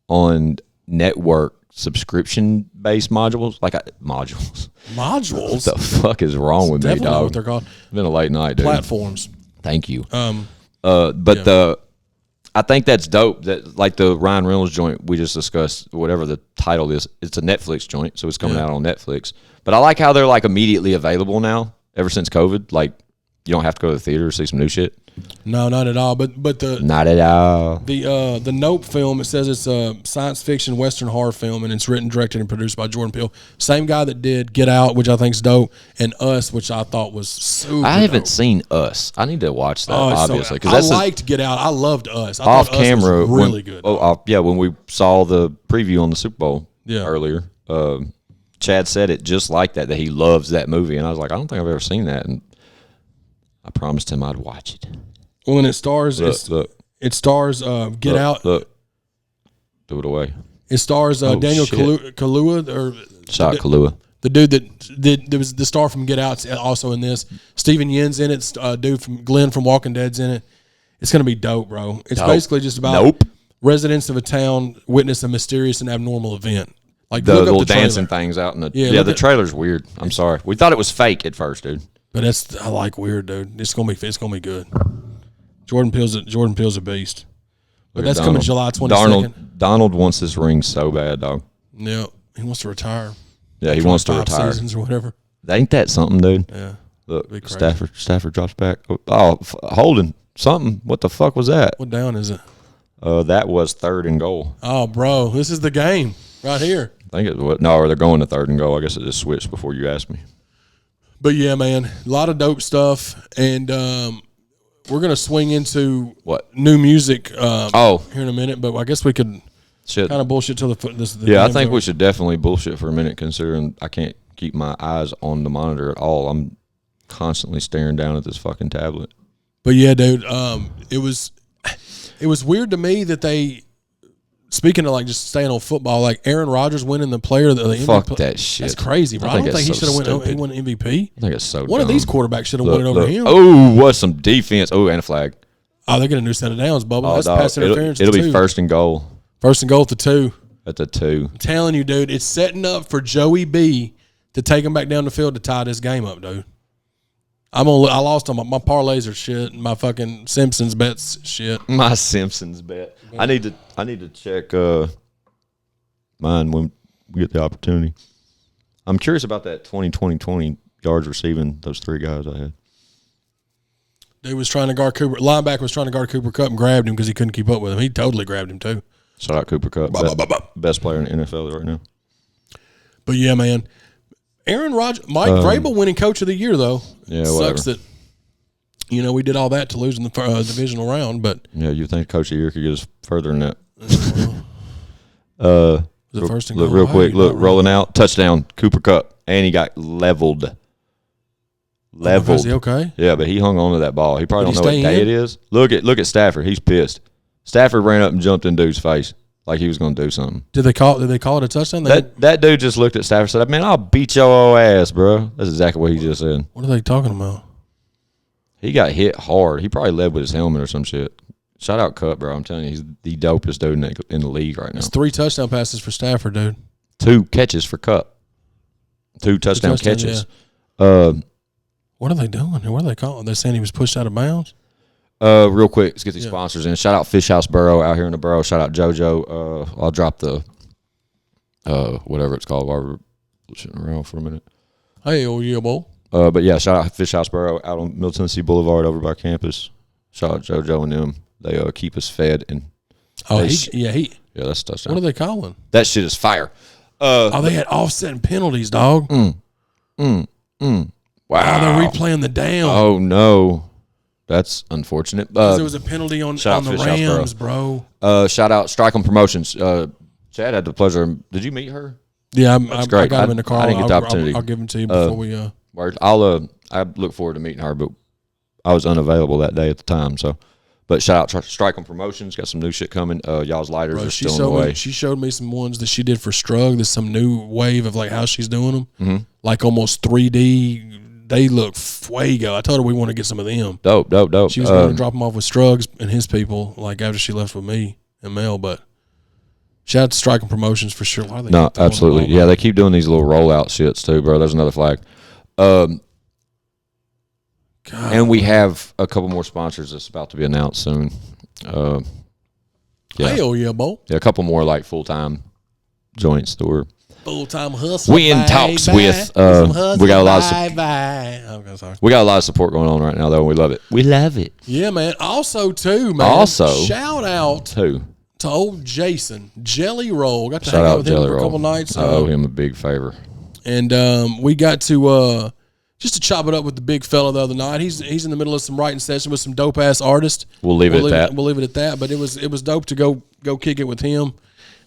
on network subscription-based modules. Modules. Modules? What the fuck is wrong with me, dog? Not what they're called. It's been a late night, dude. Platforms. Thank you. I think that's dope that like the Ryan Reynolds joint we just discussed, whatever the title is, it's a Netflix joint, so it's coming out on Netflix. But I like how they're like immediately available now ever since COVID. Like you don't have to go to the theater to see some new shit. No, not at all. But not at all. The Nope film, it says it's a science fiction Western horror film, and it's written, directed, and produced by Jordan Peele. Same guy that did Get Out, which I think is dope, and Us, which I thought was super I haven't dope. seen Us. I need to watch that, obviously. I liked Get Out. I loved Us. I off thought camera, Us was really good. When we saw the preview on the Super Bowl earlier, Chad said it just like that he loves that movie, and I was like, I don't think I've ever seen that, and I promised him I'd watch it. Well, and it stars It stars Get Out. Look. Do it away. It stars Daniel Kaluuya Kaluuya. The dude that was the star from Get Out's also in this. Stephen Yin's in it. Dude from Glenn from Walking Dead's in it. It's gonna be dope, bro. It's basically just about residents of a town witness a mysterious and abnormal event. Like the little dancing things out in the the trailer's weird. I'm sorry. We thought it was fake at first, dude. But I like weird, dude. It's gonna be good. Jordan Peele's a beast. But that's coming July 22nd. Donald wants this ring so bad, dog. Yeah, he wants to retire. Yeah, he wants to retire. Seasons or whatever. Ain't that something, dude? Yeah. Look, Stafford drops back. Holding something. What the fuck was that? What down is it? That was 3rd and goal. Oh, bro, this is the game right here. I think it was. No, or they're going to 3rd and goal. I guess it just switched before you asked me. But yeah, man, a lot of dope stuff, and we're gonna swing into new music. Here in a minute, but I guess we could kind of bullshit till the yeah, I think we should definitely bullshit for a minute, considering I can't keep my eyes on the monitor at all. I'm constantly staring down at this fucking tablet. But yeah, dude, it was weird to me that they. Speaking of like just staying on football, like Aaron Rodgers winning the player of the MVP. Fuck that shit. That's crazy, bro. I don't think he should have won MVP. I think it's so One dumb. of these quarterbacks should have won it over him. Oh, what some defense. Oh, and a flag. Oh, they're getting a new set of downs, Bubba. Oh, That's pass interference. It'll be first and goal. First and goal at the 2. At the 2. I'm telling you, dude, it's setting up for Joey B to take him back down the field to tie this game up, dude. I lost on my parlays are shit and my fucking Simpsons bets shit. My Simpsons bet. I need to check mine when we get the opportunity. I'm curious about that 20 yards receiving, those 3 guys I had. Dude was trying to guard Cooper. Linebacker was trying to guard Cooper Kupp and grabbed him because he couldn't keep up with him. He totally grabbed him too. Shout out Cooper Kupp. Best player in the NFL right now. But yeah, man. Aaron Rodgers, Mike Vrabel winning coach of the year though. Yeah, sucks that we did all that to lose in the divisional round, but yeah, you think coach of the year could get us further than that. Real quick, rolling out, touchdown, Cooper Kupp, and he got leveled. Is he okay? Yeah, but he hung on to that ball. He probably don't know what day it is. Look at Stafford. He's pissed. Stafford ran up and jumped in dude's face like he was going to do something. Did they call it a touchdown? That dude just looked at Stafford and said, "Man, I'll beat your old ass, bro." That's exactly what he just said. What are they talking about? He got hit hard. He probably led with his helmet or some shit. Shout out Kupp, bro. I'm telling you, he's the dopest dude in the league right now. It's 3 touchdown passes for Stafford, dude. 2 catches for Kupp. 2 touchdown catches. Yeah. What are they doing? What are they calling? They're saying he was pushed out of bounds? Real quick, let's get these sponsors in. Shout out Fish House Burrow out here in the borough. Shout out JoJo. I'll drop the whatever it's called while we're sitting around for a minute. Hey, oh yeah, boy. But yeah, shout out Fish House Burrow out on Middle Tennessee Boulevard over by campus. Shout out JoJo and them. They keep us fed and yeah, that's a touchdown. What are they calling? That shit is fire. They had offsetting penalties, dog. Wow. They're replaying the down. Oh no. That's unfortunate. There was a penalty on the Rams, bro. Shout out Strike on Promotions. Chad had the pleasure. Did you meet her? Yeah, I got him in the car. I didn't get the opportunity. I'll give him to you before we. I look forward to meeting her, but I was unavailable that day at the time. So, but shout out Strike on Promotions. Got some new shit coming. Y'all's lighters are still in the way. She showed me some ones that she did for Strug. There's some new wave of like how she's doing them, like almost 3D. They look fuego. I told her we want to get some of them. Dope. She was going to drop them off with Struggs and his people, like after she left with me and Mel. But shout out to Striking Promotions for sure. Why are they absolutely. Yeah, they keep doing these little rollout shits too, bro. There's another flag. And we have a couple more sponsors that's about to be announced soon. Hell yeah, Bo. Yeah, a couple more like full-time joints that we're full-time hustle. We in talks with. We got a lot of. We got a lot of support going on right now, though, and we love it. We love it. Yeah, man. Also, too, man. Shout out to old Jason Jelly Roll. Got to hang out with him for a couple nights. I owe him a big favor. And we got to just to chop it up with the big fella the other night. He's in the middle of some writing session with some dope ass artists. We'll leave it at that. But it was dope to go kick it with him.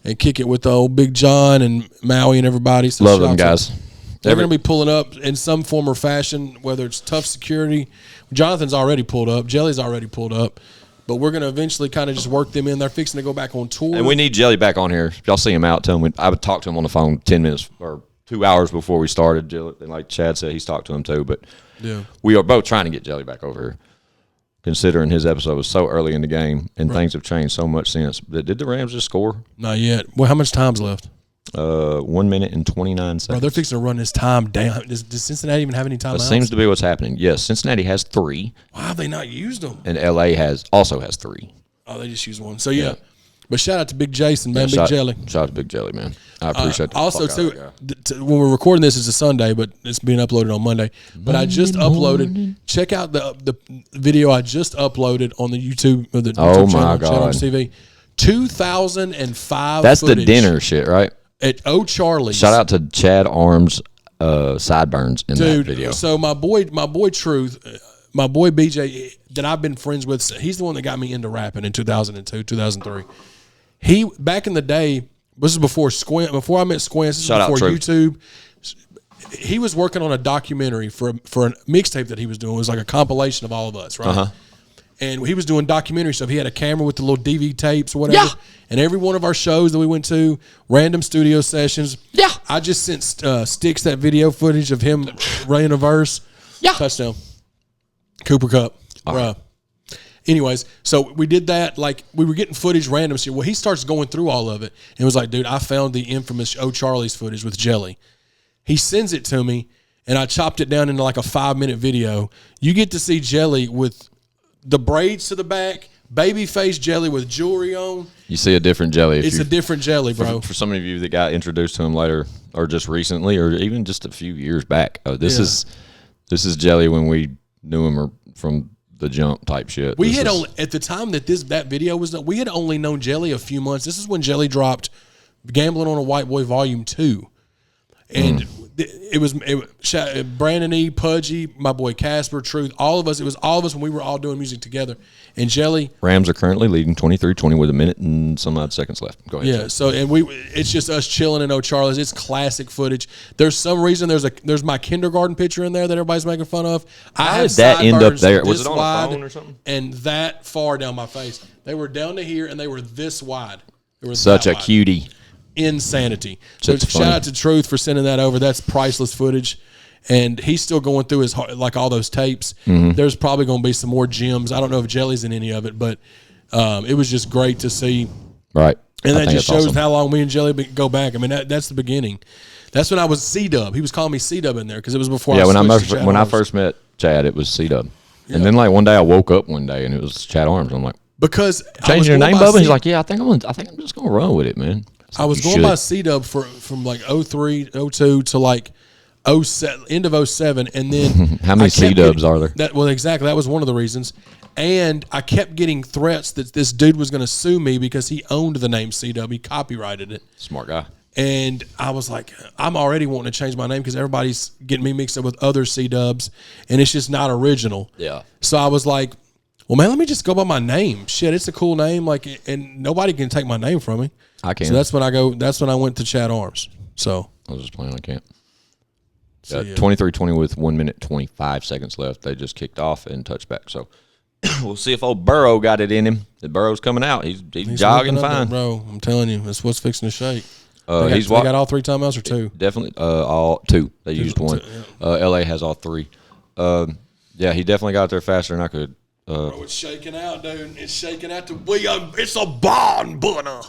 And kick it with the old Big John and Maui and everybody. So love them guys. They're going to be pulling up in some form or fashion, whether it's tough security. Jonathan's already pulled up. Jelly's already pulled up. But we're going to eventually kind of just work them in. They're fixing to go back on tour. And we need Jelly back on here. If y'all see him out, tell him. I would talk to him on the phone 10 minutes or 2 hours before we started. And like Chad said, he's talked to him too. But we are both trying to get Jelly back over here. Considering his episode was so early in the game and things have changed so much since. Did the Rams just score? Not yet. Well, how much time's left? 1 minute and 29 seconds. Bro, they're fixing to run this time down. Does Cincinnati even have any timeouts? That seems to be what's happening. Yes, Cincinnati has 3. Why have they not used them? And LA also has 3. Oh, they just used 1. So, yeah. But shout out to Big Jason, man. Big Jelly. Shout out to Big Jelly, man. I appreciate that. Also, too, when we're recording this, it's a Sunday, but it's being uploaded on Monday. But I just uploaded. Check out the video I just uploaded on the YouTube channel, ChadArmesTV. 2005 That's footage. the dinner shit, right? At Charlie's. Shout out to Chad Arms sideburns in that video. So my boy Truth, my boy BJ that I've been friends with, he's the one that got me into rapping in 2002, 2003. He back in the day, this is before before I met Squint, this is before YouTube. He was working on a documentary for a mixtape that he was doing. It was like a compilation of all of us, right? Uh-huh. And he was doing documentary stuff. He had a camera with the little DV tapes or whatever. Yeah. And every one of our shows that we went to, random studio sessions. Yeah. I just sent Sticks that video footage of him running a verse. Yeah. Touchdown. Cooper Cup. Bruh. Anyways, so we did that. Like, we were getting footage random shit. Well, he starts going through all of it and was like, dude, I found the infamous O'Charlie's footage with Jelly. He sends it to me, and I chopped it down into like a 5-minute video. You get to see Jelly with the braids to the back, baby face Jelly with jewelry on. You see a different Jelly. It's a different Jelly, bro. For some of you that got introduced to him later, or just recently, or even just a few years back, this is Jelly when we knew him from the jump type shit. We had only, at the time that that video was done, we had only known Jelly a few months. This is when Jelly dropped Gambling on a White Boy Volume 2. And it was Brandon E, Pudgy, my boy Casper, Truth, all of us. It was all of us when we were all doing music together. And Jelly, Rams are currently leading 23-20 with a minute and some odd seconds left. Go ahead. Yeah. So it's just us chilling in O'Charlie's. It's classic footage. There's some reason there's my kindergarten picture in there that everybody's making fun of. How did that end up there? Was it on a phone or something? And that far down my face. They were down to here and they were this wide. They were such a cutie. Insanity. So shout out to Truth for sending that over. That's priceless footage. And he's still going through his, like, all those tapes. Mm-hmm. There's probably going to be some more gems. I don't know if Jelly's in any of it, but it was just great to see. Right. And that just shows how long me and Jelly go back. I mean, that's the beginning. That's when I was C-Dub. He was calling me C-Dub in there because it was before when I first met Chad, it was C-Dub. Yeah. And then, like, one day I woke up one day and it was Chad Arms. I'm like, because changing your name, Bubba? He's like, yeah, I think I'm just going to run with it, man. I was going by C-Dub from like 03, 02 to like 07, end of 07, and then how many C-Dubs are there? Well, exactly. That was one of the reasons. And I kept getting threats that this dude was going to sue me because he owned the name C-Dub. He copyrighted it. Smart guy. And I was like, I'm already wanting to change my name because everybody's getting me mixed up with other C-Dubs, and it's just not original. Yeah. So I was like, well, man, let me just go by my name. Shit, it's a cool name, like, and nobody can take my name from me. I can. So that's when I went to Chad Arms. So I was just playing. I can't. 23-20 with 1 minute 25 seconds left. They just kicked off and touched back. So we'll see if old Burrow got it in him. The Burrow's coming out. He's jogging fine, bro. I'm telling you, that's what's fixing to shake. They got all 3 timeouts or 2? Definitely, all 2. They used 1. Yeah. LA has all 3. Yeah, he definitely got there faster than I could. Bro, it's shaking out, dude. It's shaking out to it's a barn burner.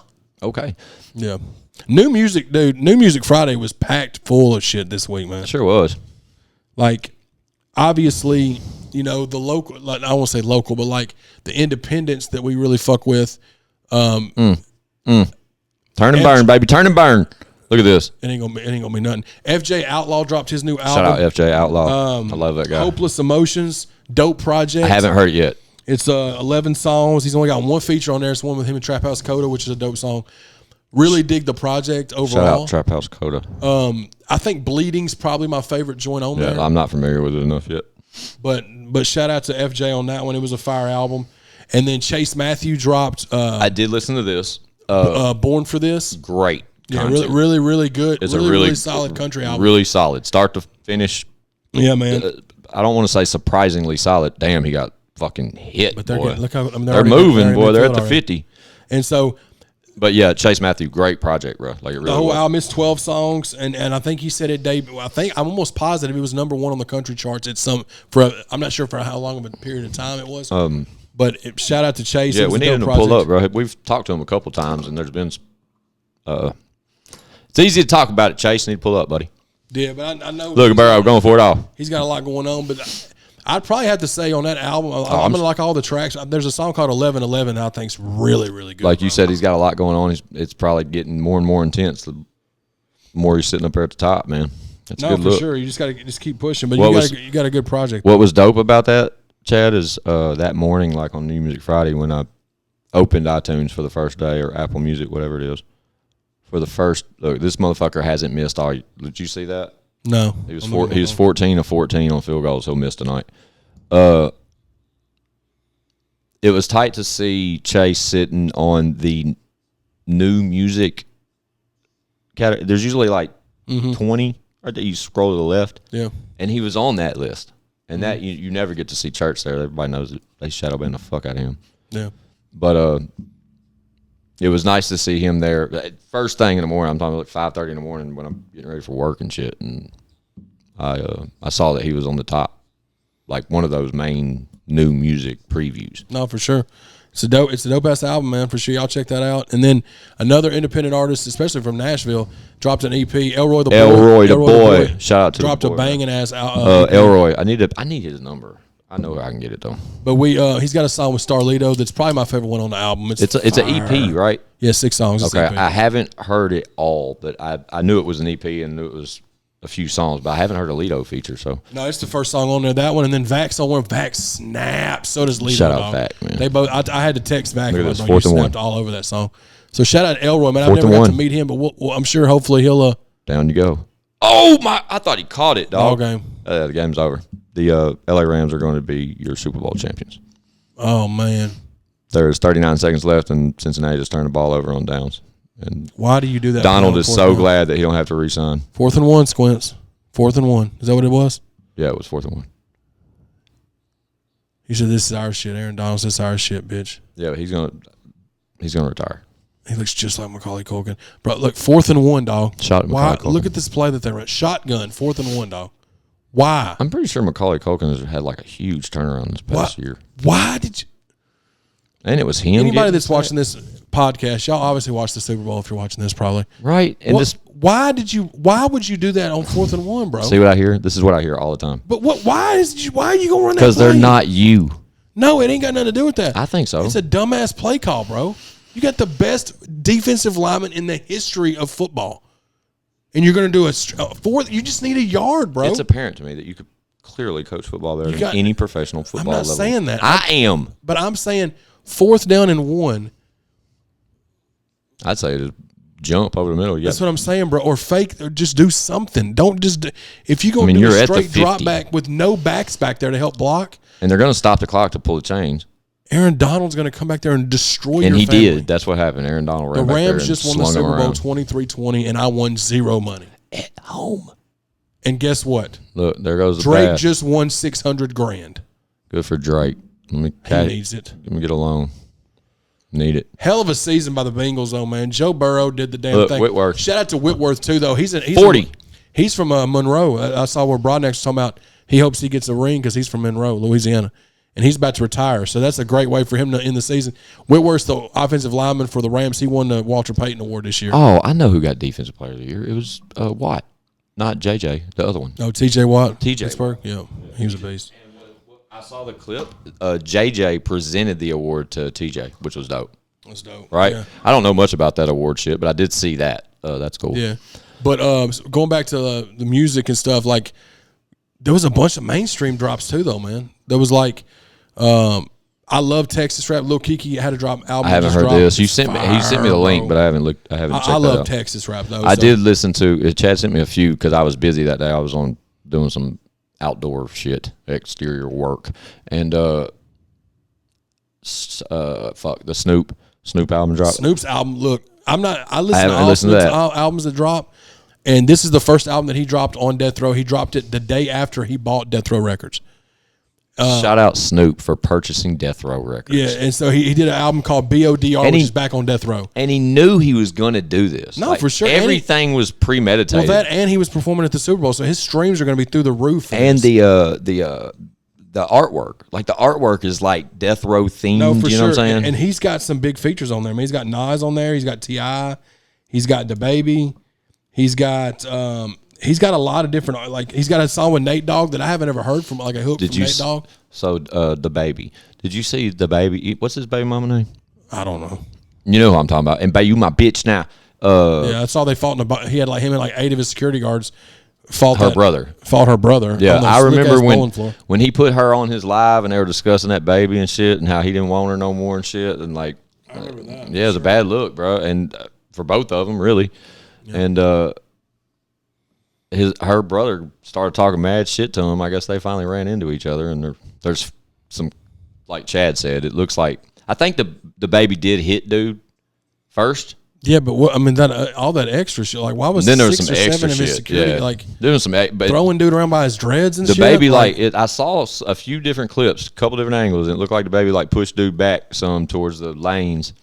Okay. Yeah. New music, dude. New Music Friday was packed full of shit this week, man. Sure was. Like, obviously, you know, the local, like, I won't say local, but like the independents that we really fuck with. Turn and burn, baby. Turn and burn. Look at this. It ain't gonna be nothing. FJ Outlaw dropped his new album. Shout out FJ Outlaw. I love that guy. Hopeless Emotions, dope project. I haven't heard it yet. It's 11 songs. He's only got 1 feature on there. It's one with him and Trap House Coda, which is a dope song. Really dig the project overall. Shout out Trap House Coda. I think Bleeding's probably my favorite joint on there. I'm not familiar with it enough yet. But shout out to FJ on that one. It was a fire album. And then Chase Matthew dropped. I did listen to this. Born for This. Great. Yeah, really good. It's a really solid country album. Really solid, start to finish. Yeah, man. I don't want to say surprisingly solid. Damn, he got fucking hit. But they're boy. Getting, look how they're moving, boy. They're at the 50. And so, but yeah, Chase Matthew, great project, bro. Like it really. The whole was. album is 12 songs, and I think he said it debut. I'm almost positive it was #1 on the country charts at I'm not sure for how long of a period of time it was. But shout out to Chase. Yeah, we need him to pull up, bro. We've talked to him a couple times, and there's been. It's easy to talk about it, Chase. Need to pull up, buddy. Yeah, but I know. Look at Burrow going for it all. He's got a lot going on, but I'd probably have to say on that album, I'm gonna like all the tracks. There's a song called 1111 I think's really, really good. Like you said, he's got a lot going on. It's probably getting more and more intense the more he's sitting up there at the top, man. That's a good look. Sure. You just got to keep pushing, but you got a good project. What was dope about that, Chad, is that morning, like on New Music Friday, when I opened iTunes for the first day or Apple Music, whatever it is. For the first, look, this motherfucker hasn't missed all. Did you see that? No. He was 14 of 14 on field goals. He'll miss tonight. It was tight to see Chase sitting on the new music category. There's usually like 20, or you scroll to the left. Yeah. And he was on that list. And that you never get to see Church there. Everybody knows it. They shadow ban the fuck out of him. Yeah. But it was nice to see him there. First thing in the morning, I'm talking like 5:30 in the morning when I'm getting ready for work and shit. And I saw that he was on the top, like one of those main new music previews. No, for sure. It's a dope ass album, man, for sure. Y'all check that out. And then another independent artist, especially from Nashville, dropped an EP. Elroy the Boy. Shout out to dropped the boy, a banging ass EP. Elroy. I need his number. I know I can get it though. But he's got a song with Starlito that's probably my favorite one on the album. It's an EP, right? Yeah, 6 songs. Okay, EP. I haven't heard it all, but I knew it was an EP and knew it was a few songs, but I haven't heard a Lito feature. So no, it's the first song on there. That one, and then Vac's on one. Vac snaps. So does Lito. Shout out Vac, man. They both. I had to text Vac. Look at this, you 4th and 1. snapped all over that song. So shout out Elroy, man. I've 4th never and got 1. to meet him, but I'm sure hopefully he'll. Down you go. Oh my! I thought he caught it, dog. Ball game. The game's over. The LA Rams are going to be your Super Bowl champions. Oh man. There's 39 seconds left, and Cincinnati just turned the ball over on downs. And why do you do that? Donald is so glad that he don't have to re-sign. 4th and 1, Squints. 4th and 1. Is that what it was? Yeah, it was 4th and 1. He said, "This is our shit." Aaron Donald says, "This is our shit, bitch." Yeah, but he's gonna retire. He looks just like Macaulay Culkin, bro. Look, 4th and 1, dog. Shot at Macaulay Culkin. Look at this play that they ran. Shotgun, 4th and 1, dog. Why? I'm pretty sure Macaulay Culkin has had like a huge turnaround this past year. Why did you? And it was him. Anybody that's watching this podcast, y'all obviously watch the Super Bowl if you're watching this, probably. Right. And why would you do that on 4th and 1, bro? See what I hear? This is what I hear all the time. But why are you going to run that play? Because they're not you. No, it ain't got nothing to do with that. I think so. It's a dumbass play call, bro. You got the best defensive lineman in the history of football. And you're going to do a fourth. You just need a yard, bro. It's apparent to me that you could clearly coach football better than any professional football level. I'm not saying that. I am. But I'm saying 4th down and 1. I'd say just jump over the middle. That's what I'm saying, bro. Or fake, or just do something. Don't just if you're going to do a straight drop back with no backs back there to help block. And they're going to stop the clock to pull the chains. Aaron Donald's going to come back there and destroy your family. And he did. That's what happened. Aaron Donald ran back there. The and Rams just won the Super Bowl 23-20, and I won zero money. At home. And guess what? Look, there goes the Drake bat. just won $600,000. Good for Drake. He needs it. Let me get a loan. Need it. Hell of a season by the Bengals, though, man. Joe Burrow did the damn thing. Whitworth. Shout out to Whitworth, too, though. He's 40. He's from Monroe. I saw where Broadnex was talking about he hopes he gets a ring because he's from Monroe, Louisiana. And he's about to retire. So that's a great way for him to end the season. Whitworth's the offensive lineman for the Rams. He won the Walter Payton Award this year. Oh, I know who got Defensive Player of the Year. It was Watt. Not JJ, the other one. Oh, TJ Watt. TJ Pittsburgh? Yeah, he was a beast. I saw the clip. JJ presented the award to TJ, which was dope. That's dope. Right? Yeah. I don't know much about that award shit, but I did see that. That's cool. Yeah. But going back to the music and stuff, like, there was a bunch of mainstream drops too, though, man. There was like, I love Texas rap. Lil Kiki had to drop an album. I haven't heard this. He sent me the link, but I haven't looked. I haven't checked I that love out. Texas rap though. I did listen to. Chad sent me a few because I was busy that day. I was on doing some outdoor shit, exterior work, and the Snoop album dropped. Snoop's album. Look, I listen haven't to all listened to Snoop's that. albums that drop, and this is the first album that he dropped on Death Row. He dropped it the day after he bought Death Row Records. Shout out Snoop for purchasing Death Row Records. Yeah, and so he did an album called BODR, which is back on Death Row. And he knew he was going to do this. No, for sure. Everything was premeditated. Well, that and he was performing at the Super Bowl, so his streams are going to be through the roof. And the artwork, like the artwork is like Death Row themed. No, for you know sure. what I'm saying? And he's got some big features on there. I mean, he's got Nas on there. He's got T.I. He's got DaBaby. He's got a lot of different, like he's got a song with Nate Dogg that I haven't ever heard from, like a hook from Nate Dogg. So DaBaby. Did you see DaBaby? What's his baby mama name? I don't know. You know who I'm talking about. And you my bitch now. Yeah, I saw they fought he had like him and like 8 of his security guards fought her brother. Yeah, I remember when he put her on his live and they were discussing that baby and shit and how he didn't want her no more and shit and like, I remember that. Yeah, it was a bad look, bro, and for both of them really, yeah. And her brother started talking mad shit to him. I guess they finally ran into each other, and there's some, like Chad said, it looks like, I think the baby did hit dude first. Yeah, but what, I mean, that all that extra shit. Like, why was then there was 6 some or extra 7 of his shit, security yeah. like there was some but throwing dude around by his dreads and the shit? baby I saw a few different clips, a couple different angles, and it looked like the baby like pushed dude back some towards the lanes,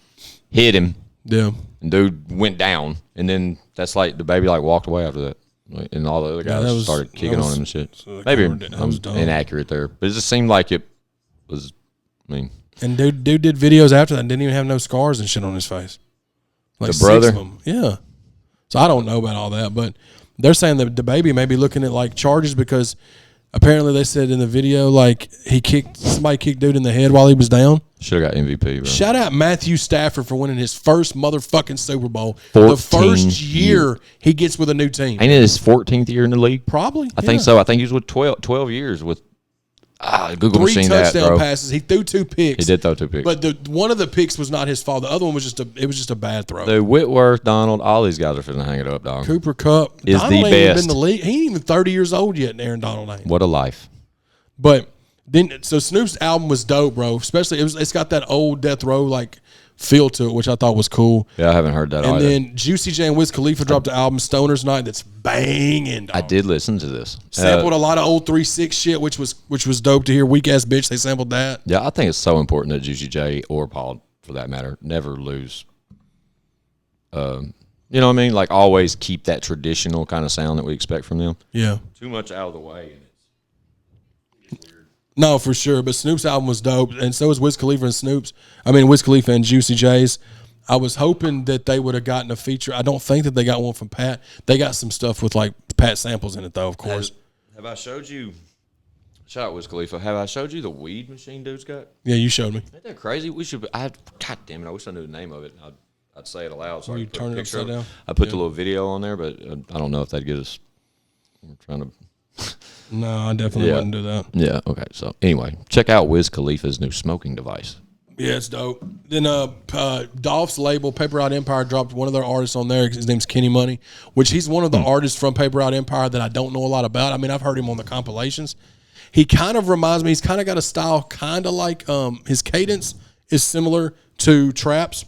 hit him, yeah, and dude went down, and then that's like the baby like walked away after that, like, and all the other guys started kicking on him and shit. Maybe I'm inaccurate there, but it just seemed like it was. I mean, and dude did videos after that and didn't even have no scars and shit on his face. Like the brother, 6 of them. Yeah. So I don't know about all that, but they're saying that the baby may be looking at like charges because apparently they said in the video like somebody kicked dude in the head while he was down. Should have got MVP, bro. Shout out Matthew Stafford for winning his first motherfucking Super Bowl. 14 The first year he gets with a new team. Ain't it his 14th year in the league? Probably. I think so. I think he was with 12 years with Google 3 machine touchdown that, bro. passes. He threw 2 picks. He did throw 2 picks. But one of the picks was not his fault. The other one was just a bad throw. The Whitworth, Donald, all these guys are finna hang it up, dog. Cooper Kupp is Donald the ain't even best. been in the league. He ain't even 30 years old yet, and Aaron Donald ain't. What a life. But then, so Snoop's album was dope, bro. Especially it's got that old Death Row like feel to it, which I thought was cool. Yeah, I haven't heard that and either. And then Juicy J and Wiz Khalifa dropped the album Stoner's Night that's banging, dog. I did listen to this. Sampled a lot of old 3-6 shit, which was dope to hear. Weak Ass Bitch, they sampled that. Yeah, I think it's so important that Juicy J or Paul, for that matter, never lose. You know what I mean? Like always keep that traditional kind of sound that we expect from them. Yeah. Too much out of the way. And it's weird. No, for sure. But Snoop's album was dope, and so is Wiz Khalifa and Wiz Khalifa and Juicy J's. I was hoping that they would have gotten a feature. I don't think that they got one from Pat. They got some stuff with like Pat samples in it, though. Of course. Have I showed you? Shout out Wiz Khalifa. Have I showed you the weed machine dude's got? Yeah, you showed me. Ain't that crazy? We should. God damn it! I wish I knew the name of it. I'd say it aloud. So you turn it upside down. I put the little video on there, but I don't know if that'd get us. We're trying to. No, I definitely wouldn't do that. Yeah. Okay. So anyway, check out Wiz Khalifa's new smoking device. Yeah, it's dope. Then Dolph's label, Paper Route Empire, dropped one of their artists on there. His name's Kenny Money, which he's one of the artists from Paper Route Empire that I don't know a lot about. I mean, I've heard him on the compilations. He kind of reminds me, he's kind of got a style kind of like his cadence is similar to Trap's,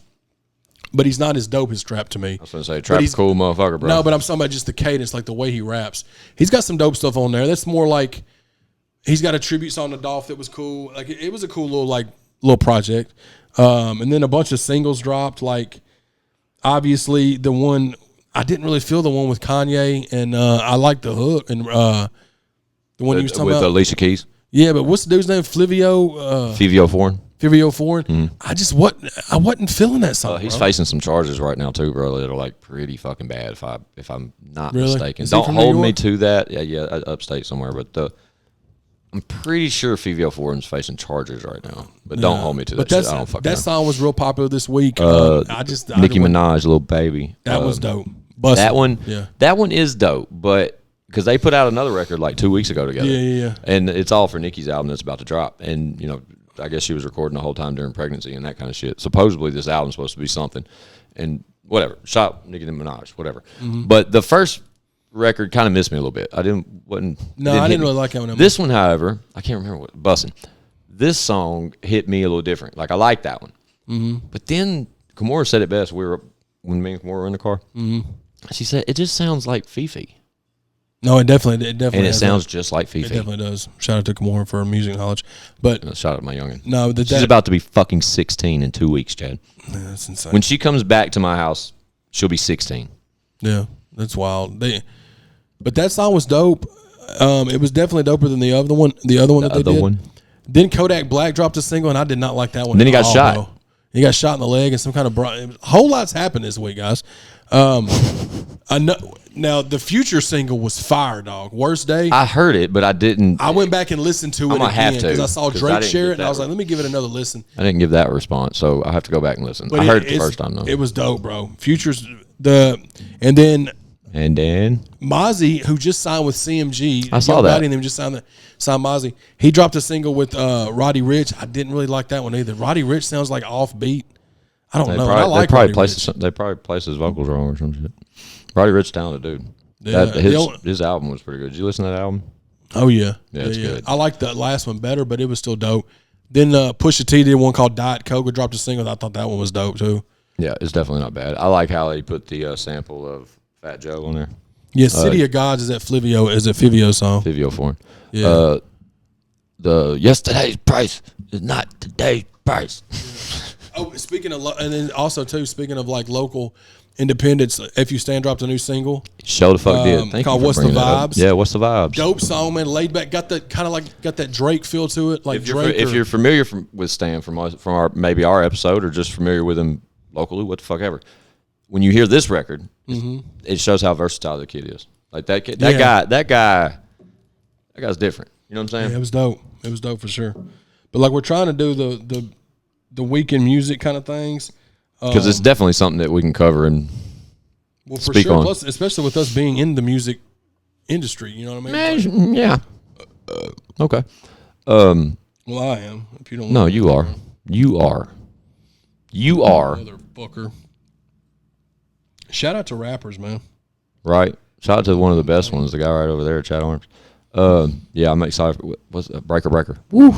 but he's not as dope as Trap to me. I was going to say, Trap's a cool motherfucker, bro. No, but I'm talking about just the cadence, like the way he raps. He's got some dope stuff on there. That's more like he's got a tribute song to Dolph that was cool. Like it was a cool little project. And then a bunch of singles dropped. Like obviously the one I didn't really feel the one with Kanye, and I like the hook and the one you was talking with about Alicia Keys. Yeah, but what's the dude's name? Fivio Foreign. I wasn't feeling that song. He's facing some charges right now too, bro. That are like pretty fucking bad. If I'm not mistaken, Is he don't from hold New me York? to that. Yeah, upstate somewhere. But I'm pretty sure Fivio Foreign's facing charges right now. But don't hold me to that. Shit. I don't fucking know. That song was real popular this week. Nicki Minaj, Little Baby. That was dope. That one, yeah. That one is dope, but because they put out another record like 2 weeks ago together. Yeah. And it's all for Nicki's album that's about to drop. And, you know, I guess she was recording the whole time during pregnancy and that kind of shit. Supposedly this album's supposed to be something. And whatever. Shot Nicki Minaj, whatever. Mm-hmm. But the first record kind of missed me a little bit. I didn't really like that one. This one, however, I can't remember what, Bussin'. This song hit me a little different. Like, I like that one. Mm-hmm. But then Kimura said it best. When me and Kimura were in the car. Mm-hmm. She said, it just sounds like Fifi. No, it definitely and it sounds just like Fifi. It definitely does. Shout out to Kimura for her music knowledge. But shout out to my youngin. No, she's about to be fucking 16 in 2 weeks, Chad. Yeah, that's insane. When she comes back to my house, she'll be 16. Yeah, that's wild. But that song was dope. It was definitely doper than the other one. The other one that they did. Then Kodak Black dropped a single, and I did not like that one. And then he got shot. Bro. He got shot in the leg, and some kind of a whole lot's happened this week, guys. I know. Now the Future single was fire, dog. Worst Day. I heard it, but I didn't. I went back and listened to it again because I saw Drake share it, and I was like, let me give it another listen. I didn't give that a response, so I have to go back and listen. But I heard it the first time though. It was dope, bro. Future's and then Mozzie, who just signed with CMG. I saw that. And them just signed Mozzie. He dropped a single with Roddy Ricch. I didn't really like that one either. Roddy Ricch sounds like offbeat. I don't know. I like they probably placed his vocals wrong or some shit. Roddy Ricch, talented dude. Yeah, his album was pretty good. Did you listen to that album? Oh yeah, it's good. I like the last one better, but it was still dope. Then Pusha T did one called Diet Coke. Dropped a single. I thought that one was dope too. Yeah, it's definitely not bad. I like how they put the sample of Fat Joe on there. Yeah, City of Gods is that Fivio song. Fivio Foreign. Yeah. The yesterday's price is not today's price. Oh, speaking of, and then also too, speaking of like local independents, If You Stand dropped a new single. Show the fuck did. Thank called you for What's the bringing that up. Vibes? Yeah, What's the Vibes? Dope song, man. Laid back, got that kind of like got that Drake feel to it, like Drake. If you're familiar with Stan from our maybe our episode, or just familiar with him locally, what the fuck ever. When you hear this record, it shows how versatile the kid is. Like that guy's different. You know what I'm saying? Yeah, it was dope. It was dope for sure. But like we're trying to do the weekend music kind of things because it's definitely something that we can cover and speak on. Plus, especially with us being in the music industry, you know what I mean? Yeah. Okay. Well, I am. If you don't. No, you are. You are. Motherfucker. Shout out to rappers, man. Right. Shout out to one of the best ones, the guy right over there, Chad Arms. Yeah, I'm excited. What's Breaker? Woo!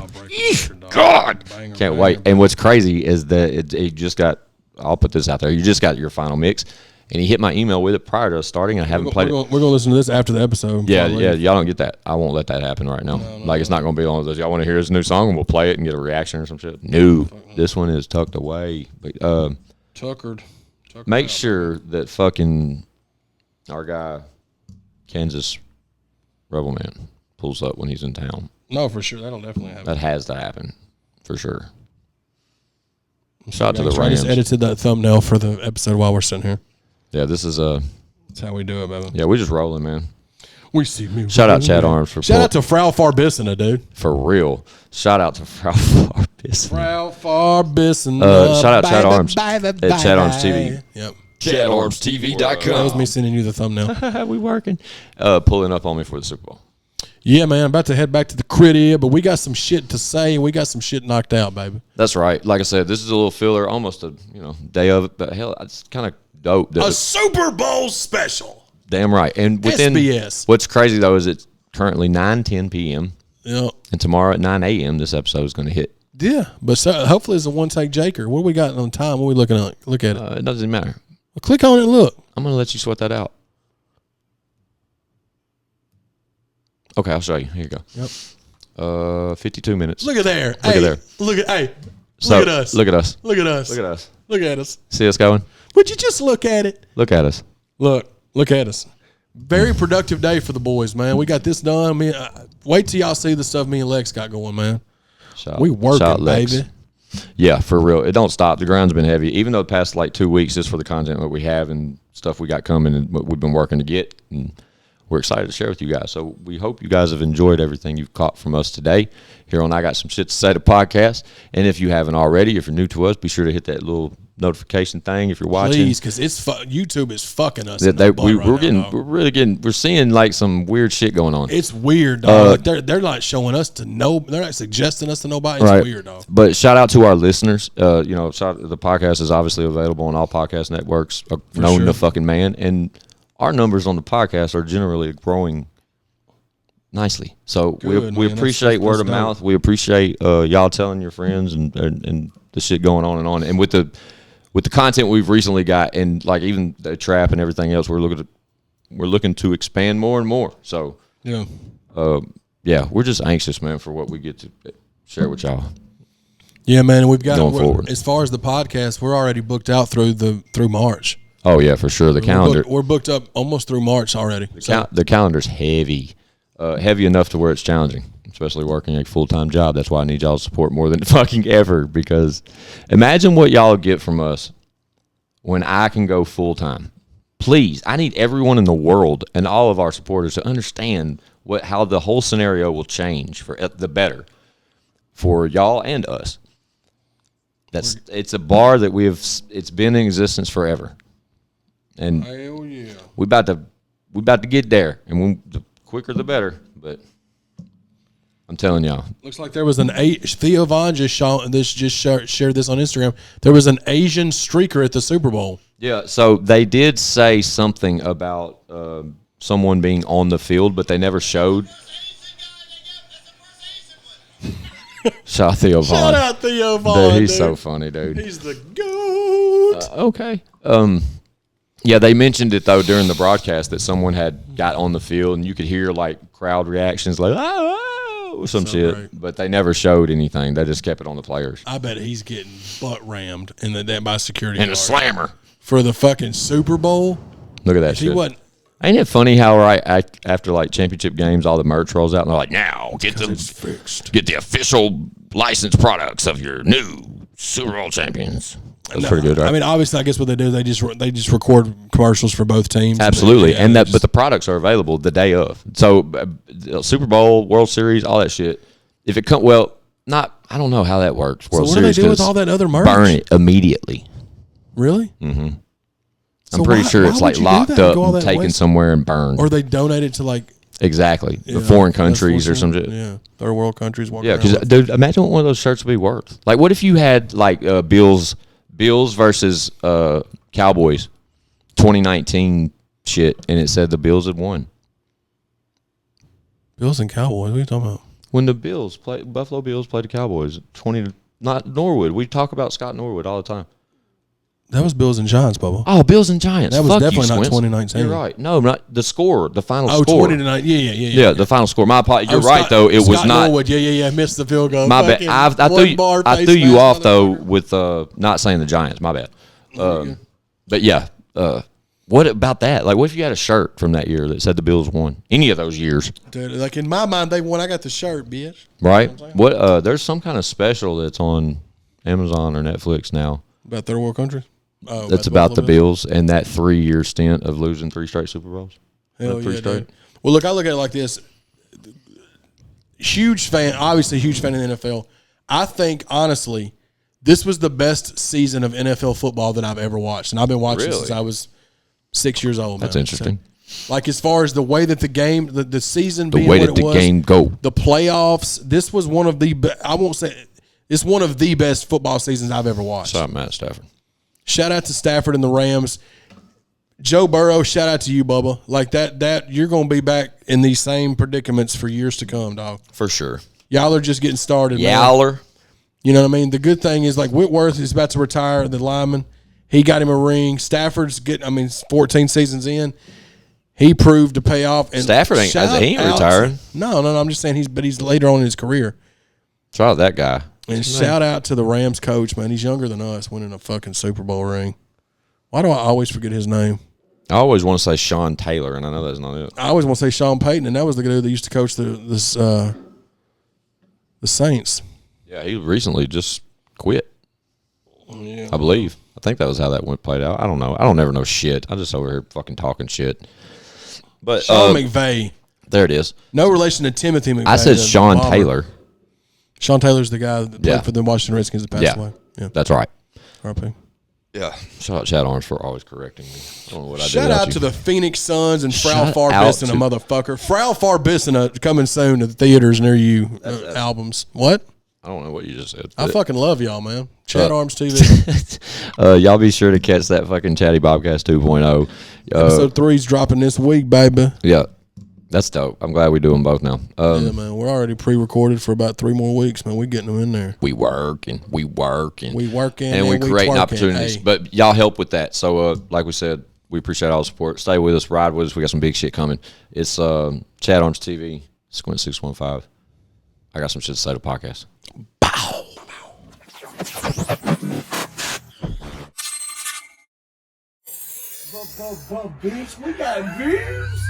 God, can't wait. And what's crazy is that it just got. I'll put this out there. You just got your final mix, and he hit my email with it prior to us starting. And I haven't played it. We're gonna listen to this after the episode. Yeah. Y'all don't get that. I won't let that happen right now. No, it's not gonna be one of those. Y'all want to hear his new song, and we'll play it and get a reaction or some shit. No, this one is tucked away. But Tuckered. Make sure that fucking our guy, Kansas Rebel Man, pulls up when he's in town. No, for sure. That'll definitely happen. That has to happen, for sure. Shout out to the Rams. I just edited that thumbnail for the episode while we're sitting here. Yeah, this is that's how we do it, baby. Yeah, we're just rolling, man. We see me. Shout out Chad Arms for Shout out to Frau Farbissina, dude. For real. Shout out to Frau Farbissina. Frau Farbissina. Shout out Chad Arms at Chad Arms TV. Yep. ChadArmesTV.com. That was me sending you the thumbnail. We working. Pulling up on me for the Super Bowl. Yeah, man. I'm about to head back to the crib, but we got some shit to say. We got some shit knocked out, baby. That's right. Like I said, this is a little filler, almost a day of it, but hell, it's kind of dope. A Super Bowl special. Damn right. And within SBS. What's crazy though is it's currently 9:10 p.m. Yeah. And tomorrow at 9 a.m. this episode is going to hit. Yeah, but hopefully it's a one-take Jaker. What do we got on time? What are we looking at? Look at it. It doesn't matter. Well, click on it and look. I'm going to let you sweat that out. Okay, I'll show you. Here you go. Yep. 52 minutes. Look at there. Look at there. Look at So, look at us. Look at us. Look at us. Look at us. Look at us. See us going? Would you just look at it? Look at us. Look at us. Very productive day for the boys, man. We got this done. Wait till y'all see the stuff me and Lex got going, man. We working, baby. Yeah, for real. It don't stop. The ground's been heavy. Even though the past 2 weeks, just for the content that we have and stuff we got coming and what we've been working to get. And we're excited to share with you guys. So we hope you guys have enjoyed everything you've caught from us today here on I Got Some Shit to Say, the podcast. And if you haven't already, if you're new to us, be sure to hit that little notification thing if you're watching. Please, because YouTube is fucking us. We're seeing some weird shit going on. It's weird, dog. They're not showing us to know. They're not suggesting us to nobody. It's weird, dog. But shout out to our listeners. The podcast is obviously available on all podcast networks known to fucking man. And our numbers on the podcast are generally growing nicely. So we appreciate word of mouth. We appreciate y'all telling your friends and the shit going on and on. And with the content we've recently got, and even the trap and everything else, we're looking to expand more and more. So we're just anxious, man, for what we get to share with y'all. Yeah, man, and we've got going forward. As far as the podcast, we're already booked out through March. Oh yeah, for sure. The calendar. We're booked up almost through March already. The calendar's heavy, heavy enough to where it's challenging, especially working a full-time job. That's why I need y'all's support more than fucking ever. Because imagine what y'all get from us when I can go full-time. Please, I need everyone in the world and all of our supporters to understand how the whole scenario will change for the better for y'all and us. It's a bar that it's been in existence forever. And hell yeah, we about to get there, and the quicker the better. But I'm telling y'all, looks like there was Theo Vaughn just shared this on Instagram. There was an Asian streaker at the Super Bowl. Yeah, so they did say something about someone being on the field, but they never showed. Shout out Theo Vaughn. Shout out Theo Vaughn. Dude, he's dude. so funny, dude. He's the GOAT. Okay. Yeah, they mentioned it though during the broadcast that someone had got on the field and you could hear like crowd reactions like oh some shit, great. but they never showed anything. They just kept it on the players. I bet he's getting butt rammed in the by security And a guard slammer for the fucking Super Bowl. Look at that He shit. wasn't. Ain't it funny how after like championship games, all the merch rolls out and they're like, now get the official licensed products of your new Super Bowl champions. That's pretty good, right? I mean, obviously, I guess what they do, they just record commercials for both teams. Absolutely, But, yeah, but the products are available the day of. So Super Bowl, World Series, all that shit. If it come I don't know how that works. World what do Series, they do with all that other merch? burn it immediately. Really? Mm-hmm. So I'm pretty sure why it's would like you do locked that? up Go all and that taken waste? somewhere and burned. Or they donate it to like Exactly, the foreign countries or some shit. Yeah, third world countries. Yeah, because dude, imagine what one of those shirts would be worth. Like, what if you had like Bills versus Cowboys 2019 shit, and it said the Bills had won. Bills and Cowboys. What are you talking about? When the Buffalo Bills played the Cowboys, not Norwood. We talk about Scott Norwood all the time. That was Bills and Giants, Bubba. Oh, Bills and Giants. That was Fuck definitely you, not Squints. 2019. You're right. No, not the score. The final Oh, score. 20-9. Yeah. Yeah, the final score. My apologies. You're right, Scott, though. It was Scott not. Norwood. Yeah. Missed the field goal. My bad. I threw you off though with not saying the Giants. My bad. But yeah. What about that? Like, what if you had a shirt from that year that said the Bills won? Any of those years, Dude, like in my mind, they won. I got the shirt, bitch. right? What? There's some kind of special that's on Amazon or Netflix now. About third world countries. Oh, That's about the Bills and that 3-year stint of losing 3 straight Super Bowls. Hell yeah, dude. Well, look, I look at it like this. Huge fan, obviously huge fan of the NFL. I think, honestly, this was the best season of NFL football that I've ever watched. And I've been watching since I was 6 years old. That's interesting. So, like, as far as the way that the game, the season The being way what that it the was, game go. the playoffs, this was one of the, I won't say, it's one of the best football seasons I've ever watched. Shout out Matt Stafford. Shout out to Stafford and the Rams. Joe Burrow, shout out to you, Bubba. Like that you're going to be back in these same predicaments for years to come, dog. For sure. Y'all are just getting started, man. Yowler. You know what I mean? The good thing is, like, Whitworth is about to retire, the lineman. He got him a ring. Stafford's 14 seasons in. He proved to pay off. And Stafford ain't retiring. No. I'm just saying he's later on in his career. Shout out that guy. And shout out to the Rams coach, man. He's younger than us, winning a fucking Super Bowl ring. Why do I always forget his name? I always want to say Sean Taylor, and I know that's not it. I always want to say Sean Payton, and that was the dude that used to coach the Saints. Yeah, he recently just quit. Yeah. I believe. I think that was how that played out. I don't know. I don't ever know shit. I'm just over here fucking talking shit. But Sean McVay. There it is. No relation to Timothy McVay. I said the Sean bomber. Taylor. Sean Taylor's the guy that played for the Washington Redskins that passed away. Yeah, that's right. RP. Yeah. Shout out Chad Arms for always correcting me. I don't know what I did. Shout out to the Phoenix Suns and Frau Farbissina, motherfucker. Frau Farbissina coming soon to the theaters near you. Albums. What? I don't know what you just said. I fucking love y'all, man. ChadArmesTV. Y'all be sure to catch that fucking Chatty Bobcast 2.0. Episode 3's dropping this week, baby. Yeah. That's dope. I'm glad we do them both now. Yeah, man. We're already pre-recorded for about 3 more weeks, man. We're getting them in there. We working. And we creating opportunities. Hey. But y'all help with that. So, like we said, we appreciate all the support. Stay with us. Ride with us. We got some big shit coming. It's ChadArmesTV, Squint 615. I got some shit to say to the podcast. Bow. Bitch, we got views.